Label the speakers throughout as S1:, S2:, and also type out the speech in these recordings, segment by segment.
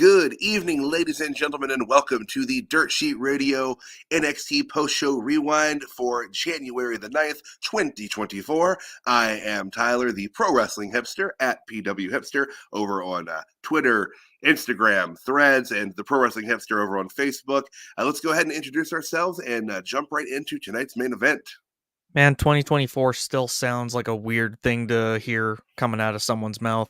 S1: Good evening, ladies and gentlemen, and welcome to the Dirt Sheet Radio NXT post-show rewind for January the 9th, 2024. I am Tyler, the pro wrestling hipster at PW Hipster over on Twitter, Instagram, Threads, and the pro wrestling hipster over on Facebook. Let's go ahead and introduce ourselves and jump right into tonight's main event.
S2: Man, 2024 still sounds like a weird thing to hear coming out of someone's mouth.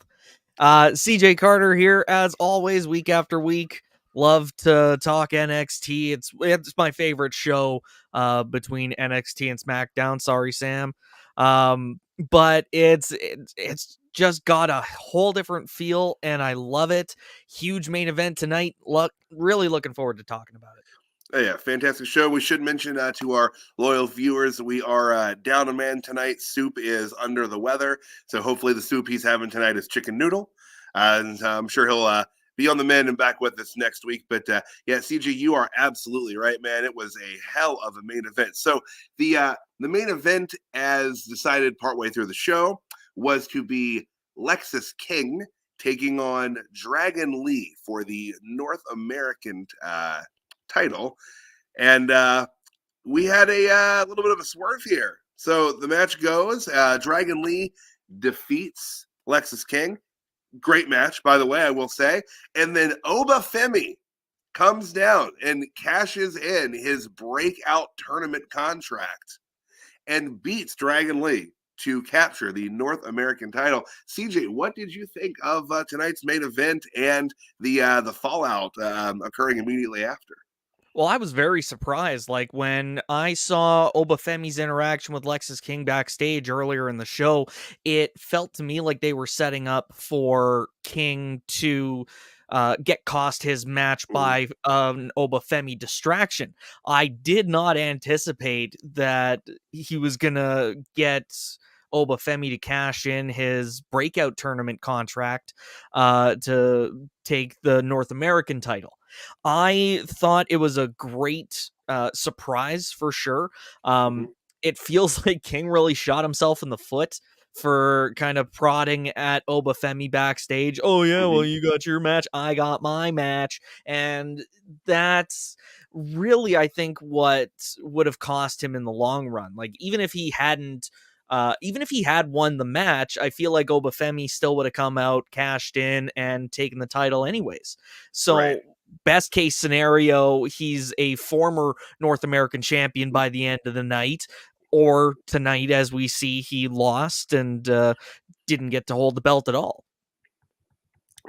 S2: CJ Carter here, as always, week after week. Love to talk NXT. It's my favorite show between NXT and SmackDown. Sorry, Sam. But it's just got a whole different feel, and I love it. Huge main event tonight. Really looking forward to talking about it.
S1: Yeah, fantastic show. We should mention to our loyal viewers, we are down a man tonight. Soup is under the weather, so hopefully the soup he's having tonight is chicken noodle. And I'm sure he'll be on the mend and back with us next week. But yeah, CG, you are absolutely right, man. It was a hell of a main event. So the main event, as decided partway through the show, was to be Lexis King taking on Dragon Lee for the North American title, and we had a little bit of a swerve here. So the match goes, Dragon Lee defeats Lexis King. Great match, by the way, I will say. And then Femi comes down and cashes in his breakout tournament contract and beats Dragon Lee to capture the North American title. CJ, what did you think of tonight's main event and the fallout occurring immediately after?
S2: Well, I was very surprised. Like when I saw Femi's interaction with Lexis King backstage earlier in the show, it felt to me like they were setting up for King to get cost his match by an Femi distraction. I did not anticipate that he was gonna get Femi to cash in his breakout tournament contract to take the North American title. I thought it was a great surprise for sure. It feels like King really shot himself in the foot for kind of prodding at Femi backstage. Oh yeah, well you got your match, I got my match, and that's really I think what would have cost him in the long run. Like even if he had won the match, I feel like Femi still would have come out, cashed in, and taken the title anyways. So
S1: Right.
S2: Best case scenario, he's a former North American champion by the end of the night, or tonight, as we see, he lost and didn't get to hold the belt at all.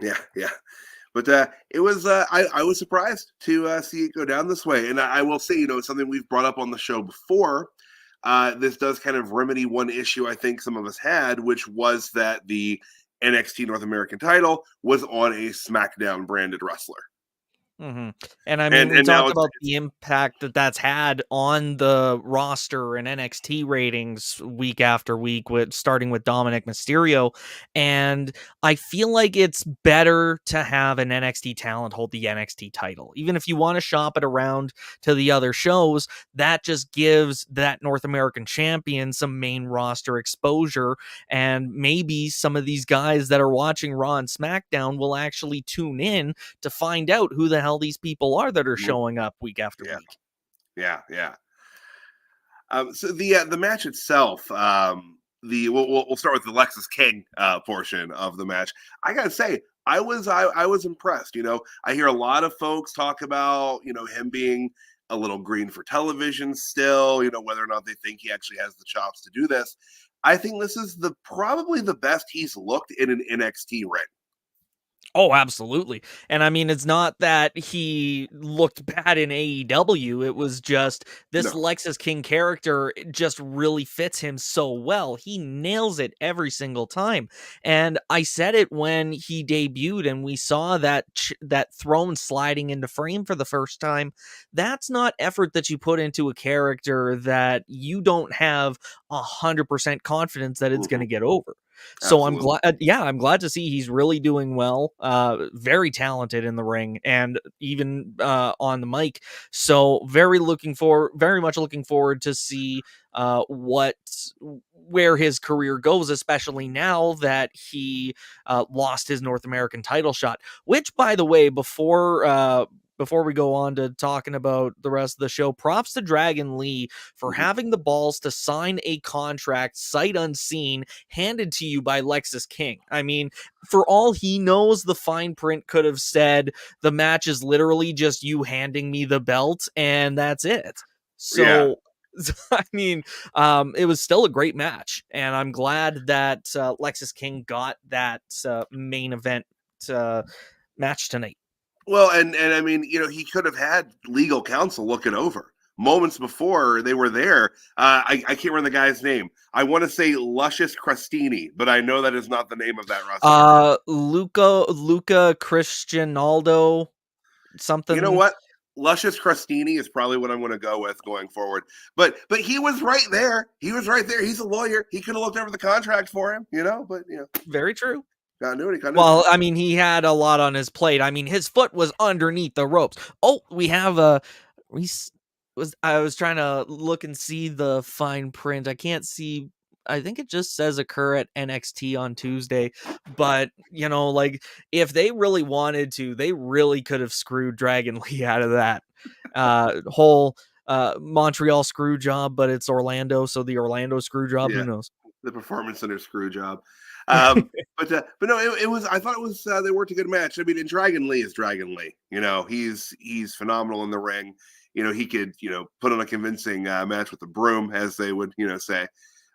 S1: Yeah. But it was I was surprised to see it go down this way. And I will say, something we've brought up on the show before. This does kind of remedy one issue I think some of us had, which was that the NXT North American title was on a SmackDown branded wrestler.
S2: And I mean, we
S1: and now
S2: talked about the impact that's had on the roster and NXT ratings week after week, starting with Dominic Mysterio. And I feel like it's better to have an NXT talent hold the NXT title. Even if you want to shop it around to the other shows, that just gives that North American champion some main roster exposure. And maybe some of these guys that are watching Raw and SmackDown will actually tune in to find out who the hell these people are that are showing up week after week.
S1: Yeah. So the match itself, we'll start with the Lexis King portion of the match. I gotta say, I was impressed. I hear a lot of folks talk about him being a little green for television still. Whether or not they think he actually has the chops to do this. I think this is probably the best he's looked in an NXT ring.
S2: Oh, absolutely. And I mean, it's not that he looked bad in AEW. It was just this Lexis King character just really fits him so well. He nails it every single time. And I said it when he debuted and we saw that throne sliding into frame for the first time. That's not effort that you put into a character that you don't have 100% confidence that it's going to get over. So
S1: Absolutely.
S2: I'm glad to see he's really doing well, very talented in the ring and even on the mic. So very much looking forward to see what where his career goes, especially now that he lost his North American title shot. Which, by the way, before we go on to talking about the rest of the show, props to Dragon Lee for having the balls to sign a contract sight unseen handed to you by Lexis King. I mean, for all he knows, the fine print could have said the match is literally just you handing me the belt and that's it. So, I mean, it was still a great match, and I'm glad that Lexis King got that main event match tonight.
S1: Well, and I mean, he could have had legal counsel look it over moments before they were there. I can't remember the guy's name. I want to say Luscious Crustini, but I know that is not the name of that wrestler.
S2: Luca Cristianaldo, something.
S1: You know what? Luscious Crustini is probably what I'm going to go with going forward. But he was right there. He was right there. He's a lawyer. He could have looked over the contract for him, But
S2: very true.
S1: Well,
S2: I mean, he had a lot on his plate. I mean, his foot was underneath the ropes. Oh, we have I was trying to look and see the fine print. I can't see. I think it just says occur at NXT on Tuesday, but like if they really wanted to, they really could have screwed Dragon Lee out of that whole Montreal screw job, but it's Orlando, so the Orlando screw job. Who knows?
S1: The Performance Center screw job. But no, it was. I thought it was. They worked a good match. I mean, and Dragon Lee is Dragon Lee. He's phenomenal in the ring. He could put on a convincing match with the broom, as they would say.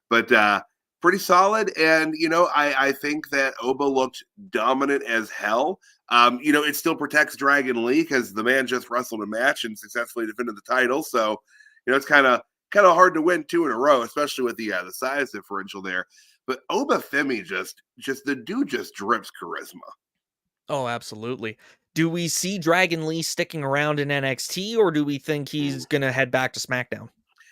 S1: But pretty solid. And I think that Oba looked dominant as hell. It still protects Dragon Lee because the man just wrestled a match and successfully defended the title. So it's kind of hard to win 2 in a row, especially with the size differential there. But Oba Femi just the dude just drips charisma.
S2: Oh, absolutely. Do we see Dragon Lee sticking around in NXT, or do we think he's gonna head back to SmackDown?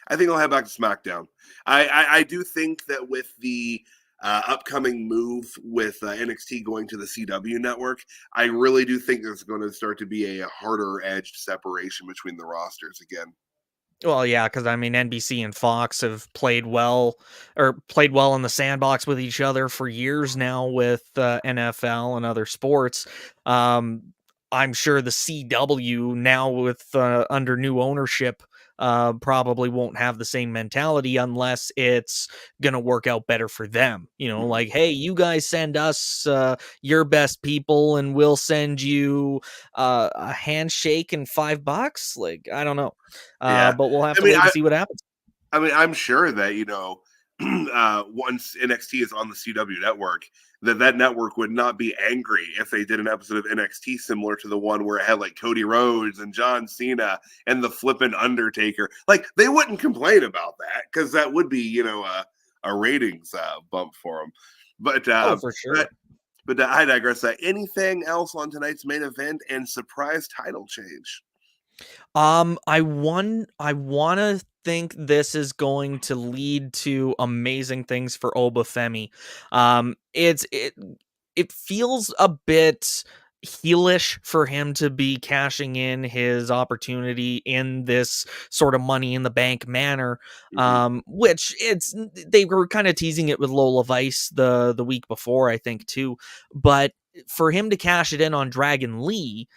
S1: I think he'll head back to SmackDown. I do think that with the upcoming move with NXT going to the CW network, I really do think there's going to start to be a harder edged separation between the rosters again.
S2: Well, yeah, because I mean, NBC and Fox have played well in the sandbox with each other for years now with NFL and other sports. I'm sure the CW now with under new ownership probably won't have the same mentality unless it's gonna work out better for them. Like, hey, you guys send us your best people and we'll send you a handshake and $5. Like, I don't know. But we'll have to wait and see what happens.
S1: I mean, I'm sure that once NXT is on the CW network, that network would not be angry if they did an episode of NXT similar to the one where it had like Cody Rhodes and John Cena and the flippin' Undertaker. Like, they wouldn't complain about that because that would be a ratings bump for them. But
S2: for sure.
S1: But I digress. Anything else on tonight's main event and surprise title change?
S2: I want to think this is going to lead to amazing things for Oba Femi. It feels a bit heelish for him to be cashing in his opportunity in this sort of Money in the Bank manner. Which they were kind of teasing it with Lola Vice the week before, I think, too. But for him to cash it in on Dragon Lee,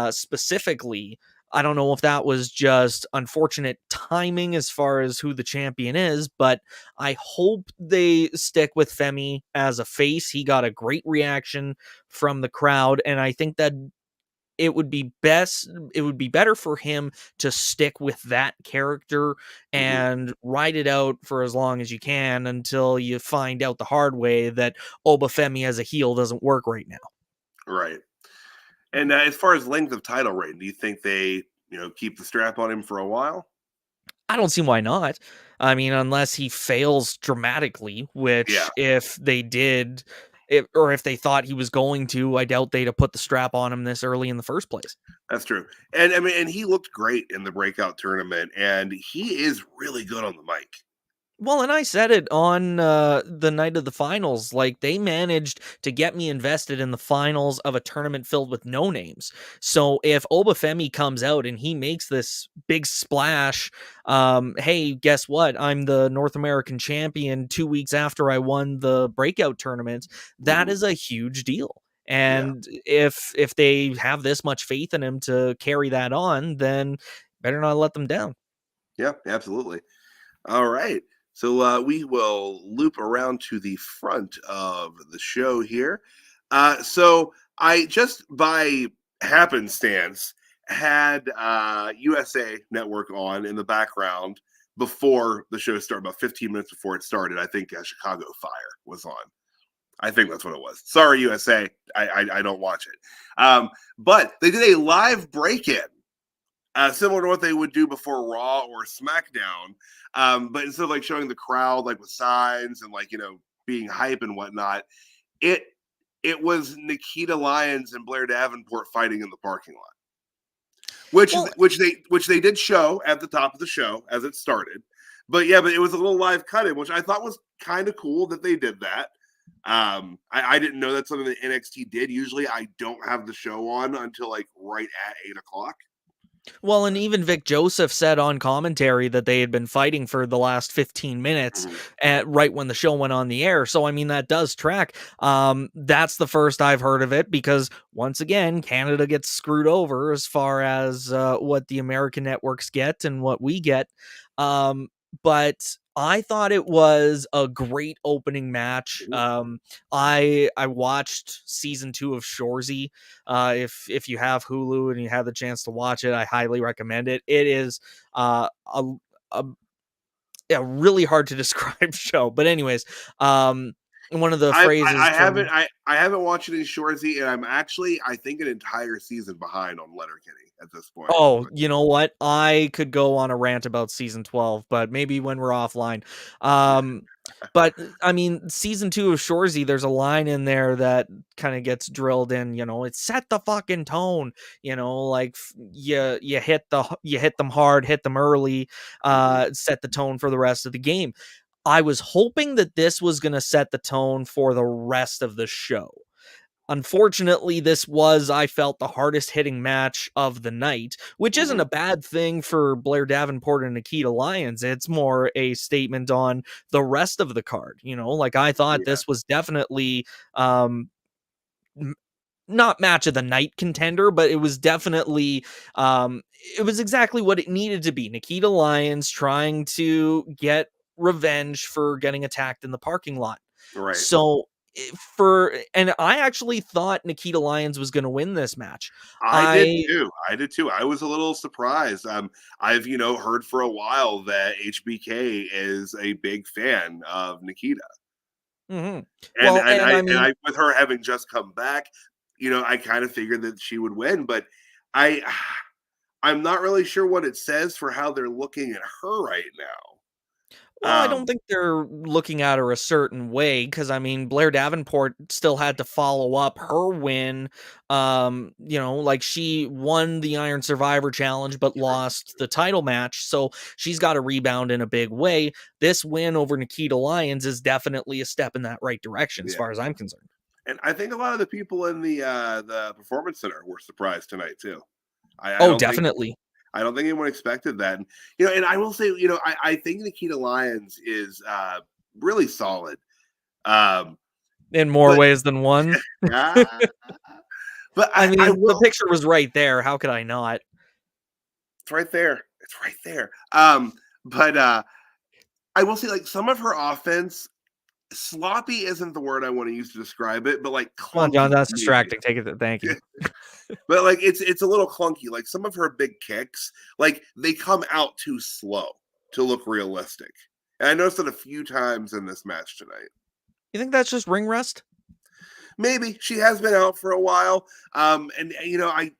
S2: specifically, I don't know if that was just unfortunate timing as far as who the champion is, but I hope they stick with Femi as a face. He got a great reaction from the crowd, and I think that it would be better for him to stick with that character and ride it out for as long as you can until you find out the hard way that Oba Femi as a heel doesn't work right now.
S1: Right. And as far as length of title reign, do you think they, keep the strap on him for a while?
S2: I don't see why not. I mean, unless he fails dramatically, which if they did, if they thought he was going to, I doubt they'd have put the strap on him this early in the first place.
S1: That's true. And I mean, and he looked great in the breakout tournament, and he is really good on the mic.
S2: Well, and I said it on the night of the finals. Like, they managed to get me invested in the finals of a tournament filled with no names. So if Obafemi comes out and he makes this big splash, hey, guess what? I'm the North American champion 2 weeks after I won the breakout tournament. That
S1: Mhm.
S2: is a huge deal.
S1: Yeah.
S2: And if they have this much faith in him to carry that on, then better not let them down.
S1: Yeah, absolutely. All right. So we will loop around to the front of the show here. So I just by happenstance had USA Network on in the background before the show started, about 15 minutes before it started. I think Chicago Fire was on. I think that's what it was. Sorry, USA. I don't watch it. But they did a live break in similar to what they would do before Raw or SmackDown. But instead of like showing the crowd like with signs and like being hype and whatnot, it it was Nikita Lyons and Blair Davenport fighting in the parking lot, which
S2: Well,
S1: which they did show at the top of the show as it started. But yeah, but it was a little live cut in, which I thought was kind of cool that they did that. I didn't know that's something that NXT did. Usually, I don't have the show on until like right at 8 o'clock.
S2: Well, and even Vic Joseph said on commentary that they had been fighting for the last 15 minutes
S1: Mhm.
S2: right when the show went on the air. So, I mean, that does track. That's the first I've heard of it because, once again, Canada gets screwed over as far as what the American networks get and what we get. Um, but I thought it was a great opening match.
S1: Mhm.
S2: I watched season 2 of Shoresy. If you have Hulu and you have the chance to watch it, I highly recommend it. It is a a really hard to describe show, but anyways, one of the phrases
S1: I haven't
S2: from
S1: I haven't watched any Shorzy, and I'm actually I think an entire season behind on Letterkenny at this point.
S2: oh, you know what? I could go on a rant about season 12, but maybe when we're offline. Um, but I mean, season 2 of Shoresy, there's a line in there that kind of gets drilled in, it's set the fucking tone, like you hit them hard, hit them early,
S1: Mhm.
S2: set the tone for the rest of the game. I was hoping that this was going to set the tone for the rest of the show. Unfortunately, this was, I felt, the hardest hitting match of the night, which isn't a
S1: Mhm.
S2: bad thing for Blair Davenport and Nikita Lyons. It's more a statement on the rest of the card. Like I thought
S1: Yeah.
S2: this was definitely um, m- not match of the night contender, but it was definitely it was exactly what it needed to be. Nikita Lyons trying to get revenge for getting attacked in the parking lot.
S1: Right.
S2: So for and I actually thought Nikita Lyons was going to win this match.
S1: I did
S2: I
S1: too. I did too. I was a little surprised. I've heard for a while that HBK is a big fan of Nikita,
S2: mhm.
S1: and
S2: Well, and I mean,
S1: I with her having just come back, I kind of figured that she would win, but I I'm not really sure what it says for how they're looking at her right now.
S2: well, I don't think they're looking at her a certain way because I mean, Blair Davenport still had to follow up her win. Like she won the Iron Survivor Challenge but
S1: True.
S2: lost the title match, so she's got to rebound in a big way. This win over Nikita Lyons is definitely a step in that right direction, as
S1: Yeah.
S2: far as I'm concerned.
S1: And I think a lot of the people in the performance center were surprised tonight too. I
S2: Oh,
S1: don't think
S2: definitely.
S1: anyone expected that. And and I will say, I think Nikita Lyons is really solid. Um,
S2: In more
S1: but
S2: ways than one.
S1: uh, but
S2: I
S1: I
S2: mean, the
S1: will.
S2: picture was right there. How could I not?
S1: It's right there. It's right there. But I will say, like some of her offense, sloppy isn't the word I want to use to describe it, but like
S2: Come on, John,
S1: clunky,
S2: that's
S1: maybe.
S2: distracting. Take it. Thank you.
S1: But like it's a little clunky. Like some of her big kicks, like they come out too slow to look realistic. And I noticed it a few times in this match tonight.
S2: You think that's just ring rust?
S1: Maybe she has been out for a while. And I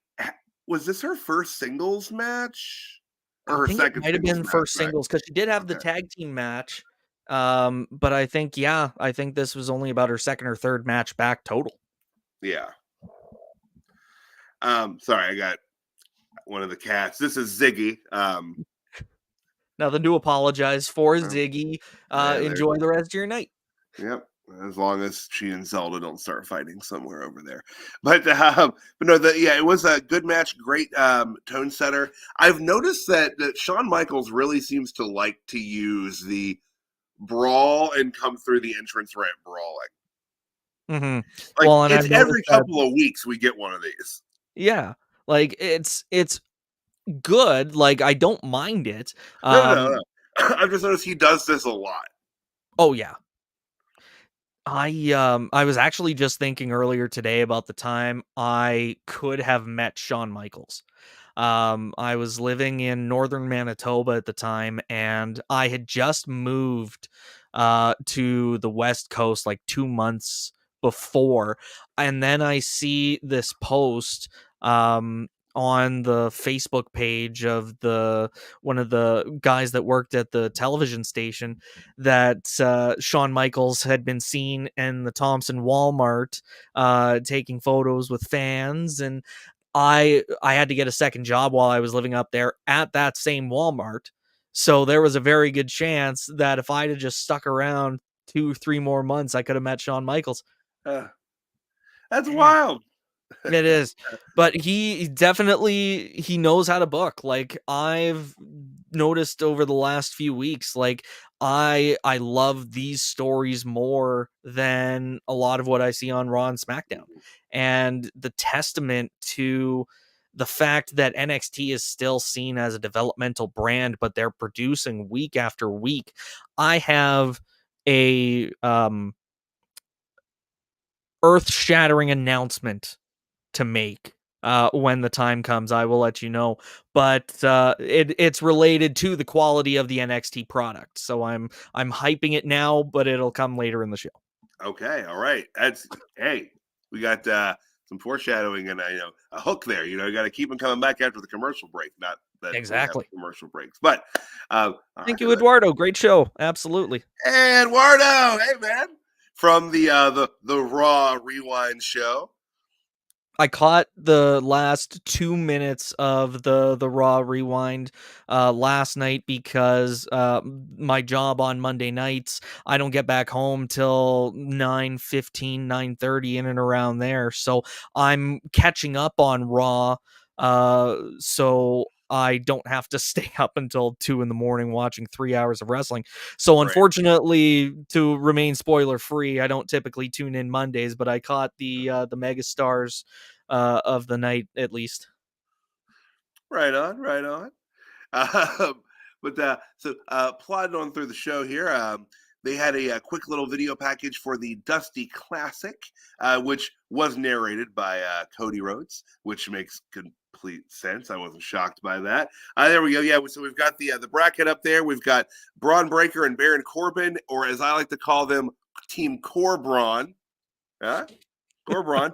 S1: was this her first singles match or
S2: I
S1: her
S2: think it
S1: second
S2: might have
S1: singles
S2: been
S1: match
S2: first
S1: tonight?
S2: singles because she did have the
S1: Okay,
S2: tag team match. But I think this was only about her second or third match back total.
S1: yeah. Sorry, I got one of the cats. This is Ziggy.
S2: Nothing to apologize for,
S1: Oh,
S2: Ziggy.
S1: yeah,
S2: Enjoy the rest of your night.
S1: yep. As long as she and Zelda don't start fighting somewhere over there, but no, it was a good match, great tone setter. I've noticed that Shawn Michaels really seems to like to use the brawl and come through the entrance ramp brawling.
S2: Mm-hmm.
S1: Like
S2: Well, and
S1: it's
S2: I've noticed
S1: every
S2: that.
S1: couple of weeks we get one of these.
S2: Yeah, like it's good. Like I don't mind it.
S1: No. I've just noticed he does this a lot.
S2: Oh yeah. I was actually just thinking earlier today about the time I could have met Shawn Michaels. I was living in northern Manitoba at the time, and I had just moved to the West Coast like 2 months before. And then I see this post on the Facebook page of the one of the guys that worked at the television station that Shawn Michaels had been seen in the Thompson Walmart taking photos with fans, and I had to get a second job while I was living up there at that same Walmart. So there was a very good chance that if I'd have just stuck around 2-3 more months, I could have met Shawn Michaels.
S1: Uh, that's
S2: Yeah.
S1: wild.
S2: It is. But he definitely he knows how to book. Like I've noticed over the last few weeks, like I love these stories more than a lot of what I see on Raw and SmackDown. And the testament to the fact that NXT is still seen as a developmental brand, but they're producing week after week. I have a earth-shattering announcement to make. When the time comes, I will let you know. But it's related to the quality of the NXT product, so I'm hyping it now, but it'll come later in the show.
S1: Okay, all right. That's hey, we got some foreshadowing and a hook there. You got to keep them coming back after the commercial break. Not that we have
S2: Exactly.
S1: commercial breaks, but all
S2: Thank
S1: right.
S2: you, Eduardo. Great show. Absolutely.
S1: Eduardo, hey man, from the Raw Rewind show.
S2: I caught the last 2 minutes of the Raw Rewind last night because my job on Monday nights, I don't get back home till 9:15, 9:30 in and around there. So I'm catching up on Raw so I don't have to stay up until 2 in the morning watching 3 hours of wrestling. So
S1: Right.
S2: unfortunately, to remain spoiler free, I don't typically tune in Mondays, but I caught the mega stars of the night at least.
S1: Right on, right on. But plodding on through the show here, they had a quick little video package for the Dusty Classic, which was narrated by Cody Rhodes, which makes complete sense. I wasn't shocked by that. There we go. Yeah, so we've got the bracket up there. We've got Braun Breaker and Baron Corbin, or as I like to call them, Team Corbin. Huh? Corbin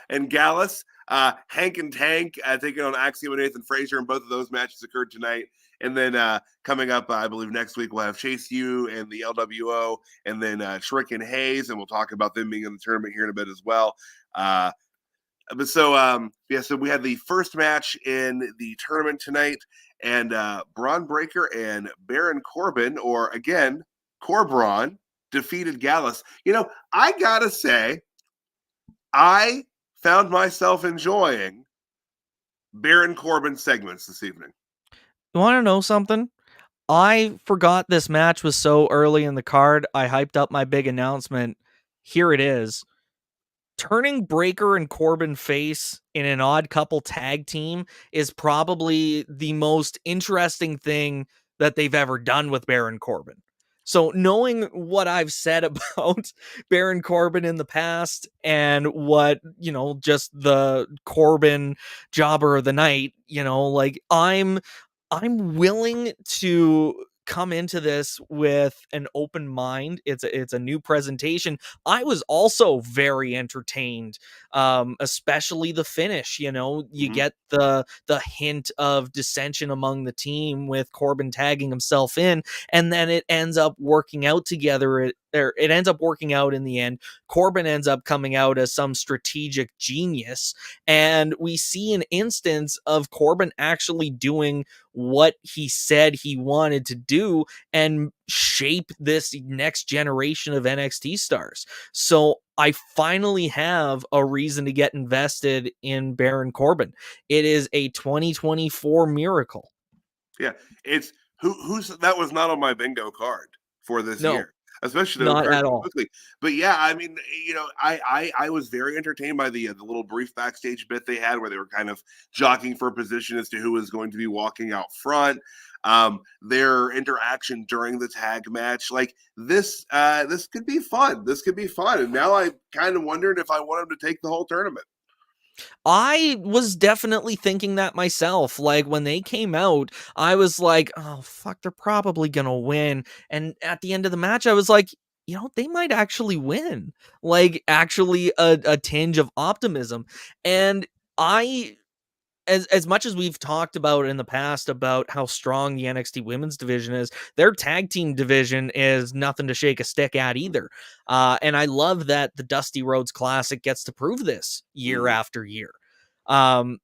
S1: and Gallus, Hank and Tank taking on Axiom and Nathan Frazer, and both of those matches occurred tonight. And then coming up, I believe next week we'll have Chase U and the LWO, and then Shrick and Hayes, and we'll talk about them being in the tournament here in a bit as well. So we had the first match in the tournament tonight, and Braun Breaker and Baron Corbin, or again Corbin, defeated Gallus. I gotta say, I found myself enjoying Baron Corbin segments this evening.
S2: You want to know something? I forgot this match was so early in the card. I hyped up my big announcement. Here it is. Turning Breaker and Corbin face in an odd couple tag team is probably the most interesting thing that they've ever done with Baron Corbin. So knowing what I've said about Baron Corbin in the past and what, just the Corbin jobber of the night, like I'm willing to come into this with an open mind. It's a new presentation. I was also very entertained, especially the finish. You get the hint of dissension among the team with Corbin tagging himself in, and then it ends up working out together it ends up working out in the end. Corbin ends up coming out as some strategic genius, and we see an instance of Corbin actually doing what he said he wanted to do and shape this next generation of NXT stars. So I finally have a reason to get invested in Baron Corbin. It is a 2024 miracle.
S1: Yeah, it's who's that was not on my bingo card for this
S2: No,
S1: year, especially to
S2: not
S1: occur
S2: at
S1: so
S2: all.
S1: quickly. But yeah, I mean, I was very entertained by the little brief backstage bit they had where they were kind of jockeying for a position as to who was going to be walking out front. Their interaction during the tag match, like this could be fun. This could be fun. And now I kind of wondered if I want them to take the whole tournament.
S2: I was definitely thinking that myself. Like when they came out, I was like, "Oh fuck, they're probably gonna win." And at the end of the match, I was like, they might actually win. Like actually a tinge of optimism. And I as much as we've talked about in the past about how strong the NXT women's division is, their tag team division is nothing to shake a stick at either. And I love that the Dusty Rhodes Classic gets to prove this year
S1: Mhm.
S2: after year.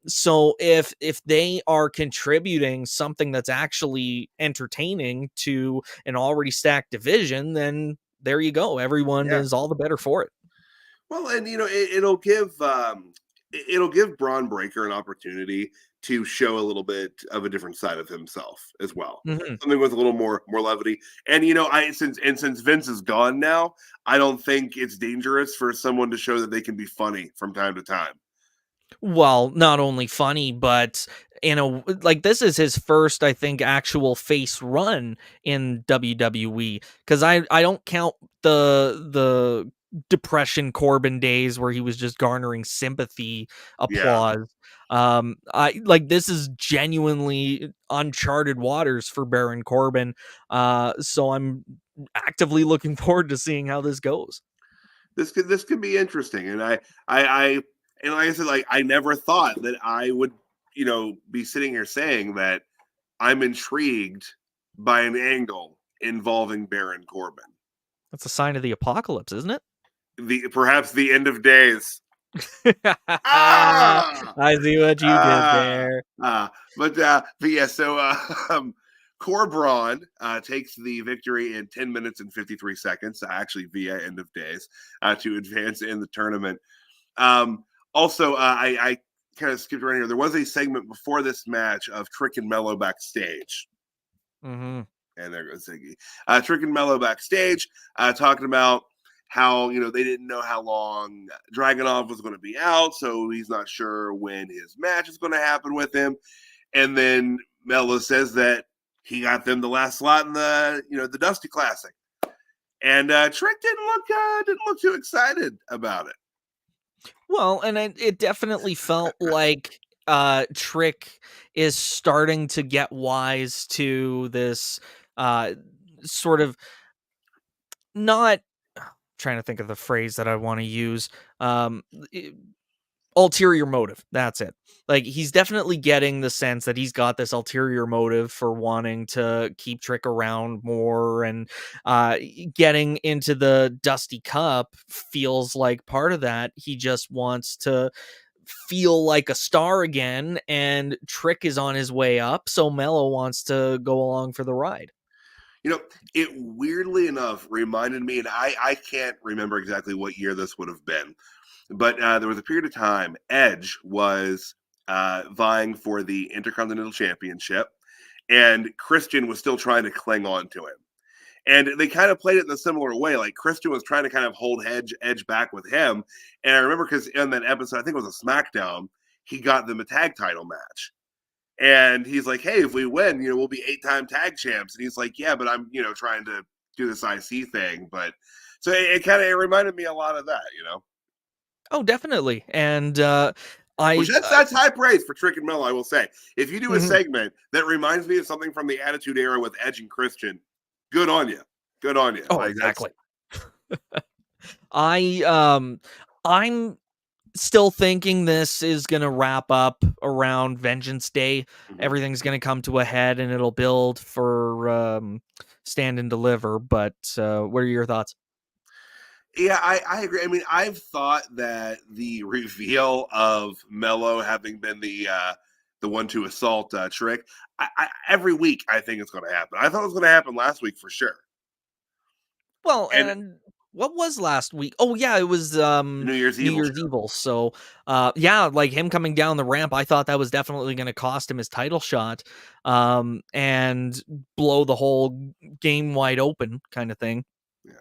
S2: So if they are contributing something that's actually entertaining to an already stacked division, then there you go. Everyone
S1: Yeah.
S2: is all the better for it.
S1: Well, and it'll give Braun Breaker an opportunity to show a little bit of a different side of himself as well.
S2: Mhm.
S1: Something with a little more levity. And I since Vince is gone now, I don't think it's dangerous for someone to show that they can be funny from time to time.
S2: Well, not only funny, but like this is his first, I think, actual face run in WWE. Because I don't count the depression Corbin days where he was just garnering sympathy
S1: Yeah.
S2: applause. I like this is genuinely uncharted waters for Baron Corbin. So I'm actively looking forward to seeing how this goes.
S1: This could be interesting. And I and like I said, like I never thought that I would, be sitting here saying that I'm intrigued by an angle involving Baron Corbin.
S2: That's a sign of the apocalypse, isn't it?
S1: Perhaps the end of days.
S2: I
S1: Ah,
S2: see what you did
S1: ah,
S2: there.
S1: but yeah. So Core Braun takes the victory in 10 minutes and 53 seconds, actually via end of days, to advance in the tournament. Also, I kind of skipped around here. There was a segment before this match of Trick and Mello backstage.
S2: Mhm.
S1: And there goes Ziggy. Trick and Mello backstage, talking about how they didn't know how long Dragunov was going to be out, so he's not sure when his match is going to happen with him. And then Mello says that he got them the last slot in the Dusty Classic, and Trick didn't look too excited about it.
S2: Well, and it definitely felt like Trick is starting to get wise to this uh sort of not trying to think of the phrase that I want to use. Um Ulterior motive. That's it. Like he's definitely getting the sense that he's got this ulterior motive for wanting to keep Trick around more, and getting into the Dusty Cup feels like part of that. He just wants to feel like a star again, and Trick is on his way up, so Mello wants to go along for the ride.
S1: You know, it weirdly enough reminded me, and I can't remember exactly what year this would have been, but there was a period of time Edge was vying for the Intercontinental Championship, and Christian was still trying to cling on to him. And they kind of played it in a similar way. Like Christian was trying to kind of hold Edge back with him. And I remember because in that episode, I think it was a SmackDown, he got them a tag title match. And he's like, hey, if we win, we'll be 8-time tag champs. And he's like, yeah, but I'm, trying to do this IC thing. But so it reminded me a lot of that.
S2: Oh, definitely. And
S1: Which
S2: I
S1: that's high praise for Trick and Mel, I will say. If you do a
S2: mhm.
S1: segment that reminds me of something from the Attitude Era with Edge and Christian, good on you. Good on you.
S2: Oh,
S1: Like that's
S2: exactly. I I'm still thinking this is going to wrap up around Vengeance Day.
S1: mhm.
S2: Everything's going to come to a head and it'll build for Stand and Deliver, but what are your thoughts?
S1: Yeah, I agree. I mean, I've thought that the reveal of Mello having been the one to assault Trick, every week I think it's going to happen. I thought it was going to happen last week for sure.
S2: Well,
S1: And
S2: and what was last week? Oh yeah, it was
S1: New Year's
S2: New
S1: Evil
S2: Year's
S1: show.
S2: Evil. So yeah, like him coming down the ramp, I thought that was definitely going to cost him his title shot, and blow the whole game wide open kind of thing.
S1: Yeah.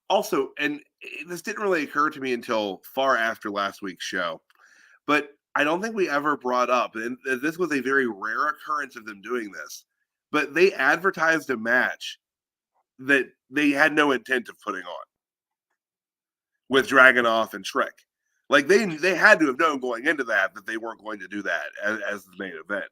S1: Also, and this didn't really occur to me until far after last week's show, but I don't think we ever brought up, and this was a very rare occurrence of them doing this, but they advertised a match that they had no intent of putting on with Dragunov and Trick. Like they had to have known going into that they weren't going to do that as the main event.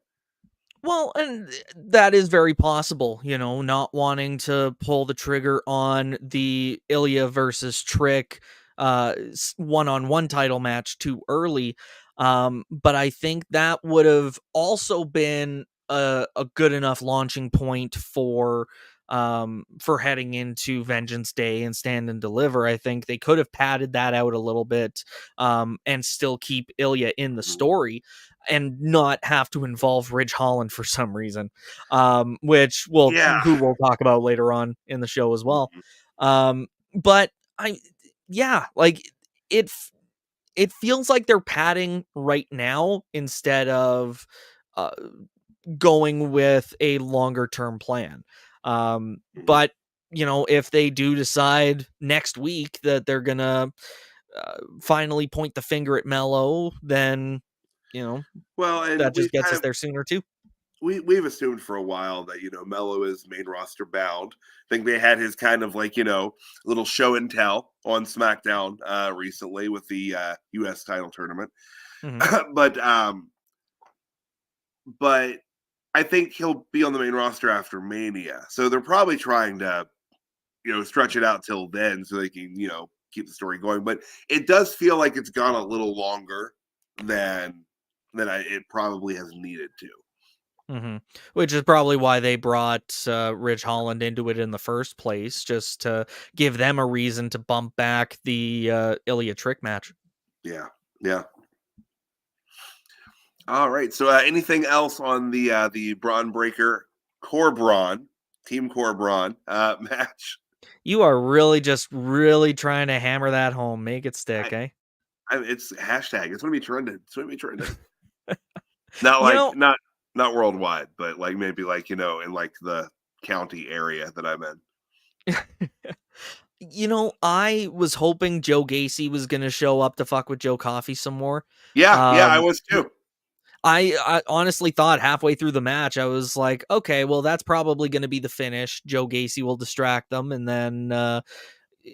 S2: Well, and that is very possible, not wanting to pull the trigger on the Ilya versus Trick one-on-one title match too early. But I think that would have also been a good enough launching point for heading into Vengeance Day and Stand and Deliver. I think they could have padded that out a little bit, and still keep Ilya in the story and not have to involve Ridge Holland for some reason, which
S1: Yeah.
S2: who we'll talk about later on in the show as well. But like it it feels like they're padding right now instead of uh, going with a longer term plan. But if they do decide next week that they're gonna finally point the finger at Mello, then
S1: Well, and
S2: that just gets us there sooner too.
S1: we've assumed for a while that Mello is main roster bound. I think they had his kind of like little show and tell on SmackDown recently with the U.S. title tournament, but I think he'll be on the main roster after Mania, so they're probably trying to stretch it out till then so they can keep the story going. But it does feel like it's gone a little longer than it probably has needed to.
S2: Which is probably why they brought Ridge Holland into it in the first place, just to give them a reason to bump back the Ilya Trick match.
S1: Yeah. All right. So anything else on the Braun Breaker Corbin Team Corbin match?
S2: You are really trying to hammer that home. Make it stick, eh?
S1: It's hashtag. It's going to be trending. Not not worldwide, but like maybe like in like the county area that I'm in.
S2: I was hoping Joe Gacy was gonna show up to fuck with Joe Coffey some more.
S1: Yeah, I was too.
S2: I honestly thought halfway through the match, I was like, okay, well, that's probably going to be the finish. Joe Gacy will distract them, and then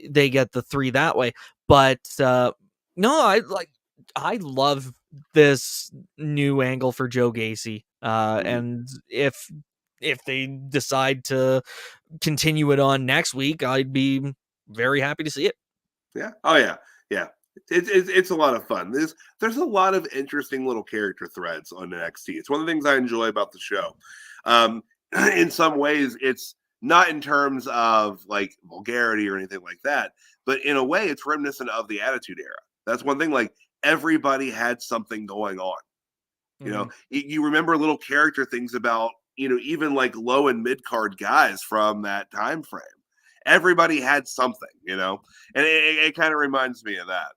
S2: they get the 3 that way. But no, I love this new angle for Joe Gacy. And if they decide to continue it on next week, I'd be very happy to see it.
S1: Yeah. Oh yeah. It's a lot of fun. There's a lot of interesting little character threads on NXT. It's one of the things I enjoy about the show. In some ways, it's not in terms of like vulgarity or anything like that, but in a way, it's reminiscent of the Attitude Era. That's one thing. Like everybody had something going on. You remember little character things about even like low and mid card guys from that time frame. Everybody had something, and it kind of reminds me of that.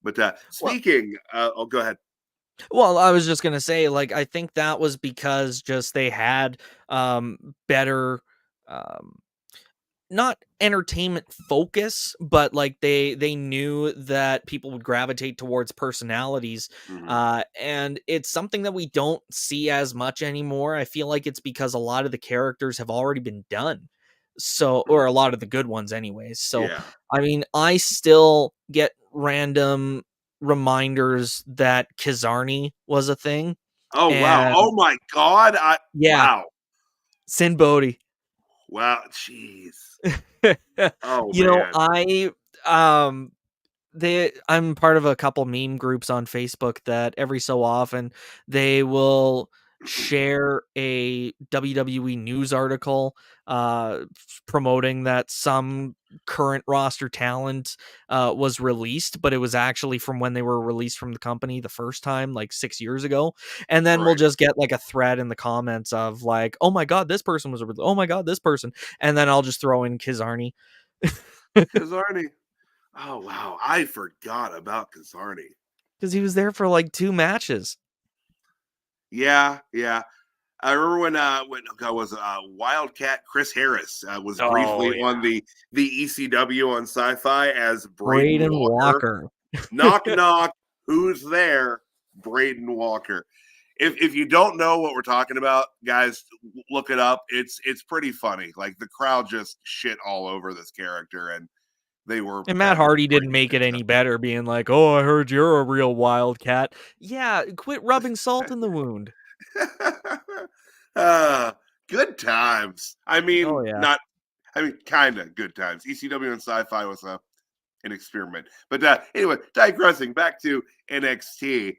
S1: But speaking, oh, go ahead.
S2: Well, I was just gonna say, like, I think that was because just they had better, not entertainment focus, but like they knew that people would gravitate towards personalities, and it's something that we don't see as much anymore. I feel like it's because a lot of the characters have already been done. So, or a lot of the good ones anyways. So,
S1: Yeah.
S2: I mean, I still get random reminders that Kizarni was a thing.
S1: Oh wow!
S2: And
S1: Oh my God!
S2: yeah,
S1: Wow!
S2: Sin Bodhi.
S1: Wow! Jeez! Oh
S2: You know,
S1: man!
S2: I'm part of a couple meme groups on Facebook that every so often they will share a WWE news article promoting that some current roster talent was released, but it was actually from when they were released from the company the first time, like 6 years ago. And then we'll
S1: Right.
S2: just get like a thread in the comments of like, oh my God, this person was, oh my God, this person. And then I'll just throw in Kizarny.
S1: Kazarni. Oh wow, I forgot about Kazarni.
S2: Because he was there for like 2 matches.
S1: Yeah, yeah. I remember when God was Wildcat Chris Harris was briefly on the ECW on Sci-Fi as Braden
S2: Braden
S1: Walker.
S2: Walker.
S1: Knock knock, who's there? Braden Walker. If you don't know what we're talking about, guys, look it up. It's pretty funny. Like the crowd just shit all over this character, and they were
S2: And Matt
S1: having
S2: Hardy
S1: great
S2: didn't make it
S1: success.
S2: any better, being like, "Oh, I heard you're a real wildcat." Yeah, quit rubbing salt in the wound.
S1: uh, good times. I
S2: Oh
S1: mean,
S2: yeah.
S1: not. I mean, kind of good times. ECW and Sci-Fi was an experiment. But anyway, digressing back to NXT.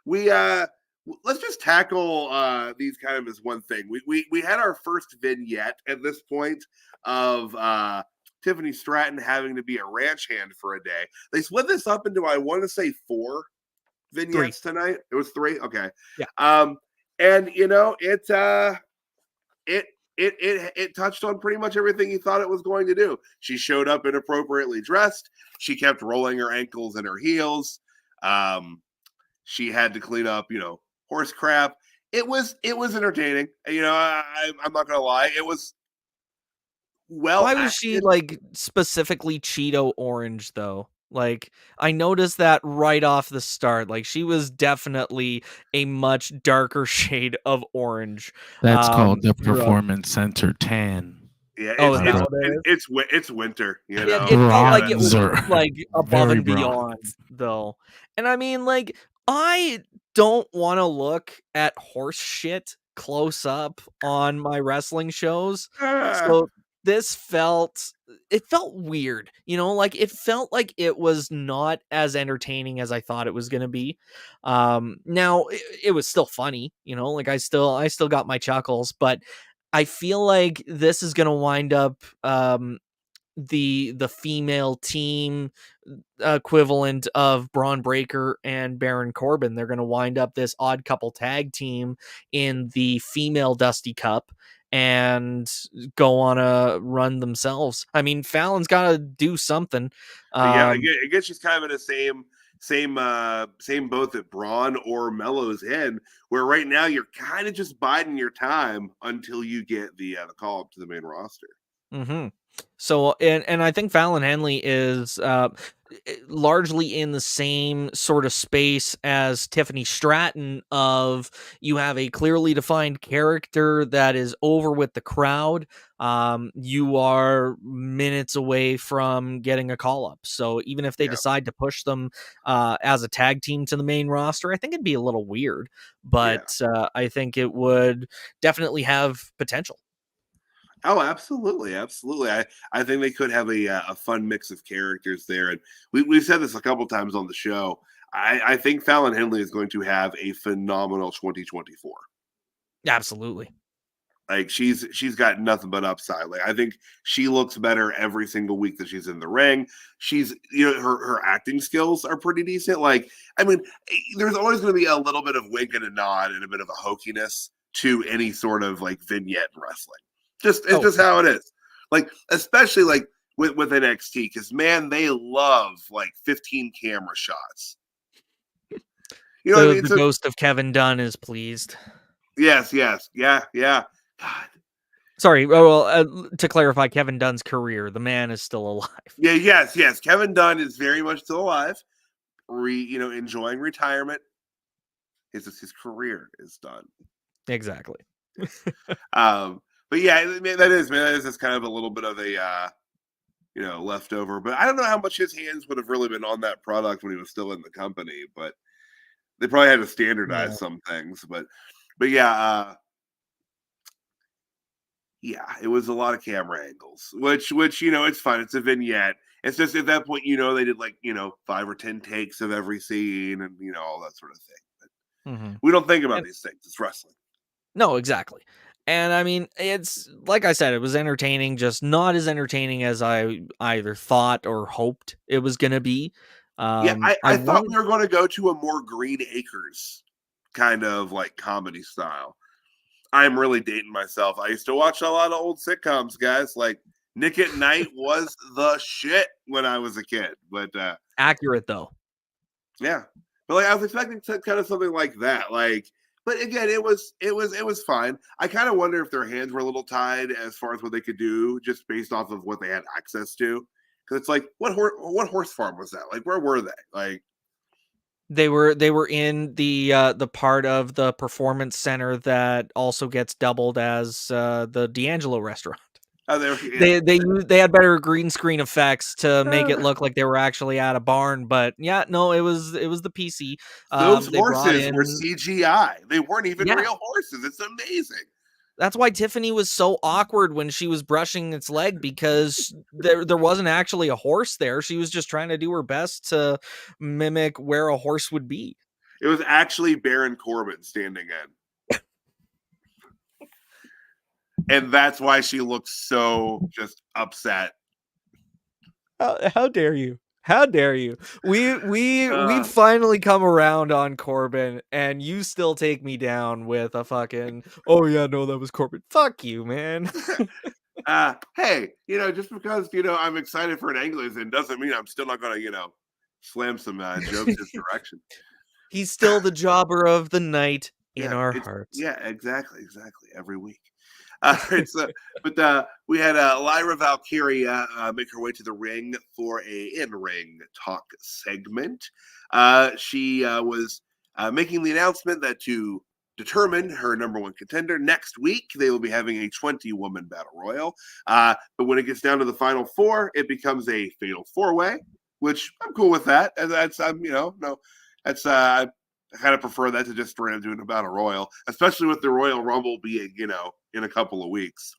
S1: We let's just tackle these kind of as one thing. We had our first vignette at this point of Tiffany Stratton having to be a ranch hand for a day. They split this up into, I want to say, 4 vignettes tonight. It was 3. Okay.
S2: Yeah.
S1: And it touched on pretty much everything you thought it was going to do. She showed up inappropriately dressed. She kept rolling her ankles and her heels. She had to clean up, horse crap. It was entertaining. I'm not gonna lie. It was well
S2: Why was she
S1: acted.
S2: like specifically Cheeto orange though? Like I noticed that right off the start. Like she was definitely a much darker shade of orange.
S3: That's called the
S2: throughout.
S3: Performance Center tan.
S1: Yeah,
S2: Oh, is
S3: My
S2: that
S3: bro-
S2: what it is?
S1: it's winter.
S2: It felt like it was
S3: Bronzer.
S2: like above
S3: Very
S2: and beyond though. And I mean, like, I don't want to look at horse shit close up on my wrestling shows. So this felt weird, like it felt like it was not as entertaining as I thought it was going to be. Now it was still funny, like I still got my chuckles, but I feel like this is going to wind up the female team equivalent of Braun Breaker and Baron Corbin. They're going to wind up this odd couple tag team in the female Dusty Cup and go on a run themselves. I mean, Fallon's got to do something.
S1: Yeah, I guess she's kind of in the same boat that Braun or Mello's in, where right now you're kind of just biding your time until you get the call up to the main roster.
S2: Mm-hmm. So, and I think Fallon Henley is largely in the same sort of space as Tiffany Stratton of you have a clearly defined character that is over with the crowd. You are minutes away from getting a call up. So even if they decide to push them as a tag team to the main roster, I think it'd be a little weird, but I think it would definitely have potential.
S1: Oh, absolutely, absolutely. I think they could have a fun mix of characters there, and we've said this a couple times on the show. I think Fallon Henley is going to have a phenomenal 2024.
S2: Absolutely.
S1: Like she's got nothing but upside. Like I think she looks better every single week that she's in the ring. She's her acting skills are pretty decent. Like I mean, there's always going to be a little bit of wink and a nod and a bit of a hokiness to any sort of like vignette in wrestling. It's just how it is. Like, especially like with NXT, because man, they love like 15 camera shots. You know what I mean?
S2: The ghost of Kevin Dunn is pleased.
S1: Yes, yeah. God.
S2: Sorry, well, to clarify, Kevin Dunn's career, the man is still alive.
S1: Yeah, yes. Kevin Dunn is very much still alive. Enjoying retirement. His career is done.
S2: Exactly.
S1: But yeah, that is just kind of a little bit of a leftover. But I don't know how much his hands would have really been on that product when he was still in the company. But they probably had to standardize some things. But yeah, it was a lot of camera angles, which it's fine. It's a vignette. It's just at that point, they did like 5 or 10 takes of every scene and all that sort of thing. We don't think about these things. It's wrestling.
S2: No, exactly. And I mean, it's like I said, it was entertaining, just not as entertaining as I either thought or hoped it was going to be.
S1: I thought we were going to go to a more Green Acres kind of like comedy style. I'm really dating myself. I used to watch a lot of old sitcoms, guys. Like Nick at Night was the shit when I was a kid. But
S2: accurate though.
S1: Yeah. But like I was expecting kind of something like that. Like, but again, it was fine. I kind of wonder if their hands were a little tied as far as what they could do, just based off of what they had access to. Because it's like, what horse farm was that? Like, where were they? Like,
S2: they were in the part of the performance center that also gets doubled as the D'Angelo restaurant.
S1: Oh,
S2: they had better green screen effects to make it look like they were actually at a barn, but yeah, no, it was the PC.
S1: Those horses were CGI. They weren't even real horses. It's amazing.
S2: That's why Tiffany was so awkward when she was brushing its leg, because there wasn't actually a horse there. She was just trying to do her best to mimic where a horse would be.
S1: It was actually Baron Corbin standing in. And that's why she looks so just upset.
S2: How dare you? How dare you? We've finally come around on Corbin, and you still take me down with a fucking, oh yeah, no, that was Corbin. Fuck you, man.
S1: Hey, just because, I'm excited for an Anglers in doesn't mean I'm still not going to, slam some jokes his direction.
S2: He's still the jobber of the night in our hearts.
S1: Yeah, exactly. Every week. But we had Lyra Valkyria make her way to the ring for a in-ring talk segment. She was making the announcement that to determine her number one contender next week, they will be having a 20-woman battle royal. But when it gets down to the final four, it becomes a fatal four-way, which I'm cool with that. And that's I kind of prefer that to just straight up doing a battle royal, especially with the Royal Rumble being, in a couple of weeks.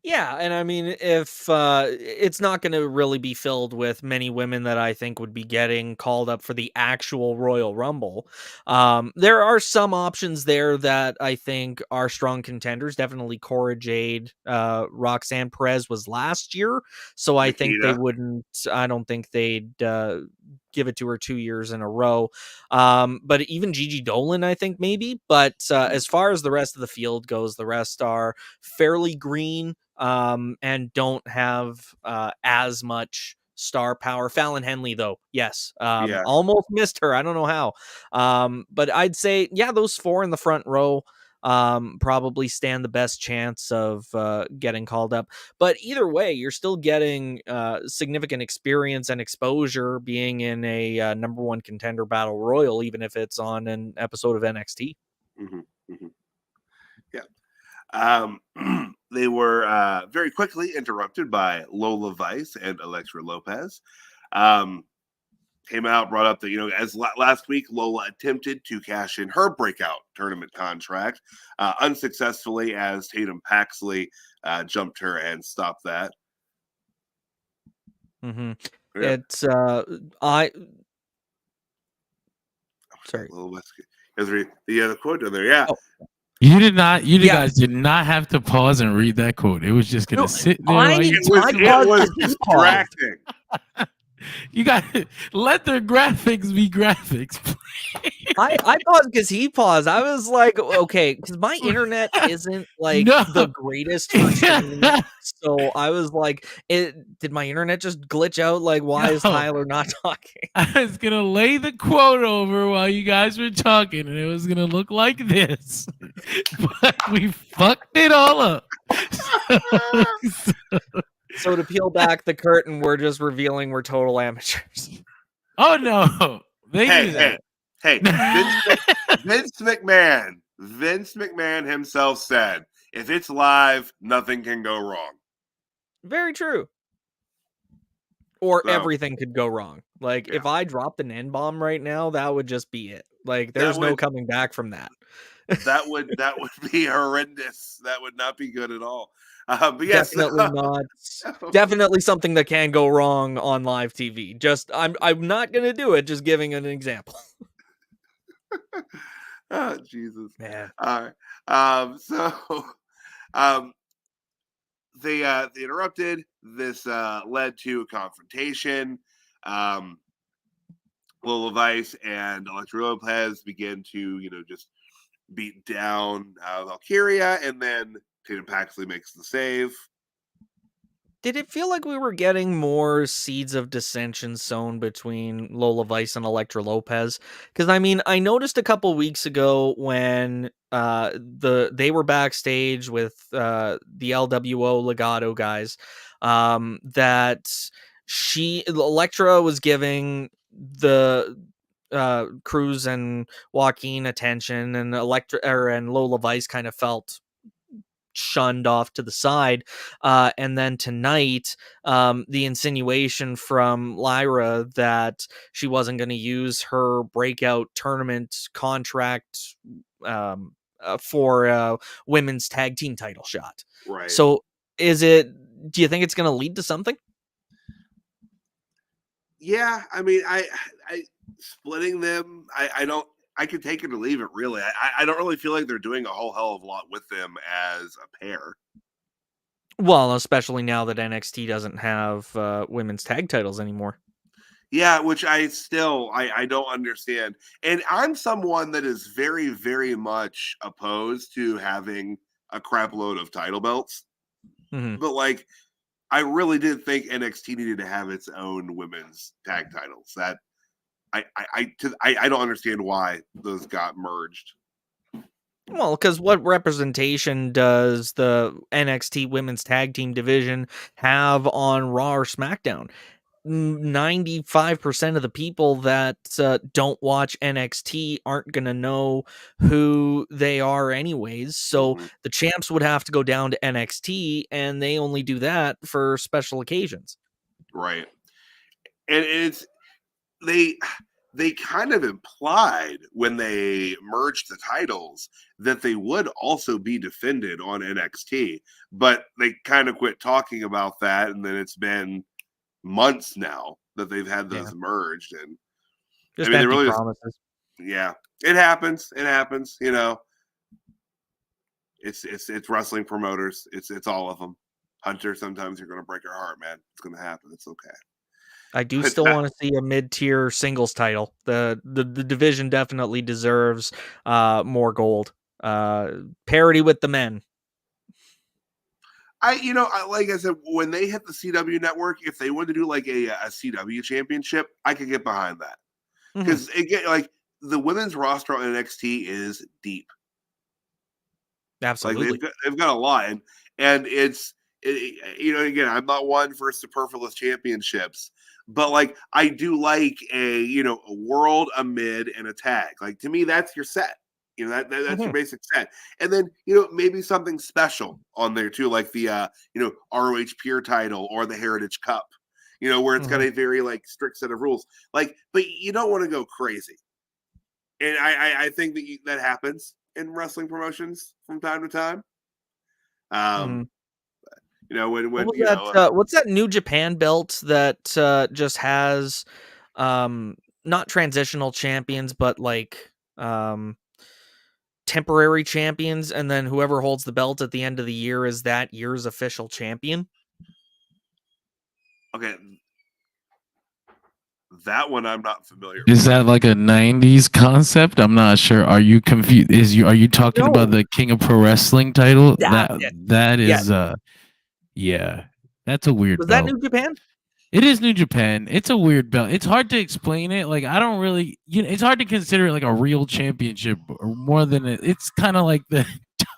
S2: Yeah, and I mean, if it's not going to really be filled with many women that I think would be getting called up for the actual Royal Rumble, there are some options there that I think are strong contenders. Definitely Cora Jade, Roxanne Perez was last year, so I think they wouldn't. I don't think they'd give it to her 2 years in a row. But even Gigi Dolan, I think maybe. But as far as the rest of the field goes, the rest are fairly green and don't have as much star power. Fallon Henley, though, yes. Almost missed her. I don't know how. But I'd say, those four in the front row probably stand the best chance of getting called up. But either way, you're still getting significant experience and exposure being in a number one contender battle royal, even if it's on an episode of NXT.
S1: They were very quickly interrupted by Lola Vice and Elektra Lopez. Came out, brought up that, as last week, Lola attempted to cash in her breakout tournament contract unsuccessfully, as Tatum Paxley jumped her and stopped that.
S2: It's sorry.
S1: The quote in there,
S3: You guys did not have to pause and read that quote. It was just gonna sit there.
S1: It was distracting.
S3: You got to let the graphics be graphics.
S2: I paused because he paused. I was like, okay, because my internet isn't like the greatest for streaming. So I was like, did my internet just glitch out? Like, why is Tyler not talking?
S3: I was gonna lay the quote over while you guys were talking, and it was gonna look like this. But we fucked it all up.
S2: So to peel back the curtain, we're just revealing we're total amateurs.
S3: Oh no! Hey,
S1: Vince McMahon himself said, "If it's live, nothing can go wrong."
S2: Very true. Or everything could go wrong. Like if I dropped an N-bomb right now, that would just be it. Like there's no coming back from that.
S1: That would be horrendous. That would not be good at all. But yes,
S2: definitely not. Definitely something that can go wrong on live TV. Just I'm not gonna do it. Just giving an example.
S1: Oh, Jesus.
S2: Man.
S1: All right. Um, they interrupted. This led to a confrontation. Um, Lola Vice and Electra Lopez begin to, just beat down Valkyria, and then Tatum Paxley makes the save.
S2: Did it feel like we were getting more seeds of dissension sown between Lola Vice and Electra Lopez? Because I mean, I noticed a couple weeks ago when they were backstage with the LWO Legato guys, that Electra was giving the Cruz and Joaquin attention, and and Lola Vice kind of felt shunned off to the side. And then tonight, the insinuation from Lyra that she wasn't going to use her breakout tournament contract for a women's tag team title shot.
S1: Right.
S2: So do you think it's going to lead to something?
S1: Yeah, I mean, I splitting them, I could take it or leave it, really. I don't really feel like they're doing a whole hell of a lot with them as a pair.
S2: Well, especially now that NXT doesn't have women's tag titles anymore.
S1: Yeah, which I don't understand. And I'm someone that is very, very much opposed to having a crap load of title belts.
S2: Mm-hmm.
S1: But like, I really did think NXT needed to have its own women's tag titles. That I don't understand why those got merged.
S2: Well, because what representation does the NXT women's tag team division have on Raw or SmackDown? 95% of the people that don't watch NXT aren't going to know who they are anyways. So the champs would have to go down to NXT, and they only do that for special occasions.
S1: Right. And they kind of implied when they merged the titles that they would also be defended on NXT, but they kind of quit talking about that. And then it's been months now that they've had those merged, and
S2: just empty really promises.
S1: It happens. It's wrestling promoters. It's all of them. Hunter, sometimes you're going to break your heart, man. It's going to happen. It's okay.
S2: I do still want to see a mid-tier singles title. The division definitely deserves more gold. Parity with the men.
S1: Like I said, when they hit the CW network, if they wanted to do like a CW championship, I could get behind that. Because like the women's roster on NXT is deep.
S2: Absolutely.
S1: Like they've got a lot. And it's, again, I'm not one for superfluous championships, but like I do like a world, a mid, and a tag. Like to me, that's your set. That's your basic set. And then, maybe something special on there too, like the ROH Pure title or the Heritage Cup, where it's got a very like strict set of rules. Like, but you don't want to go crazy. And I think that that happens in wrestling promotions from time to time.
S2: What's that New Japan belt that just has not transitional champions, but like temporary champions, and then whoever holds the belt at the end of the year is that year's official champion?
S1: Okay. That one I'm not familiar with.
S3: Is that like a 90s concept? I'm not sure. Are you confused? Are you talking about the King of Pro Wrestling title? That is yeah. That's a weird belt.
S2: Was that New Japan?
S3: It is New Japan. It's a weird belt. It's hard to explain it. Like I don't really, it's hard to consider it like a real championship or more than it's kind of like the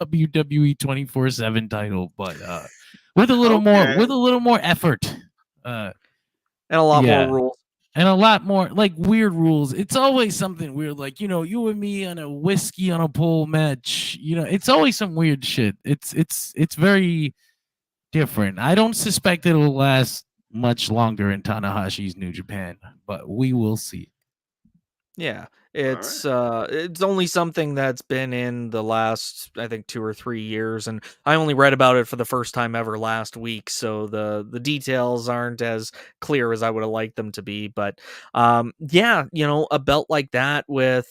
S3: WWE 24/7 title, but with a little more effort.
S2: And a lot more rules.
S3: And a lot more like weird rules. It's always something weird, like you and me on a whiskey on a pole match. It's always some weird shit. It's very different. I don't suspect it'll last much longer in Tanahashi's New Japan, but we will see.
S2: Yeah, It's only something that's been in the last, I think, 2 or 3 years, and I only read about it for the first time ever last week, so the details aren't as clear as I would have liked them to be. But yeah, a belt like that with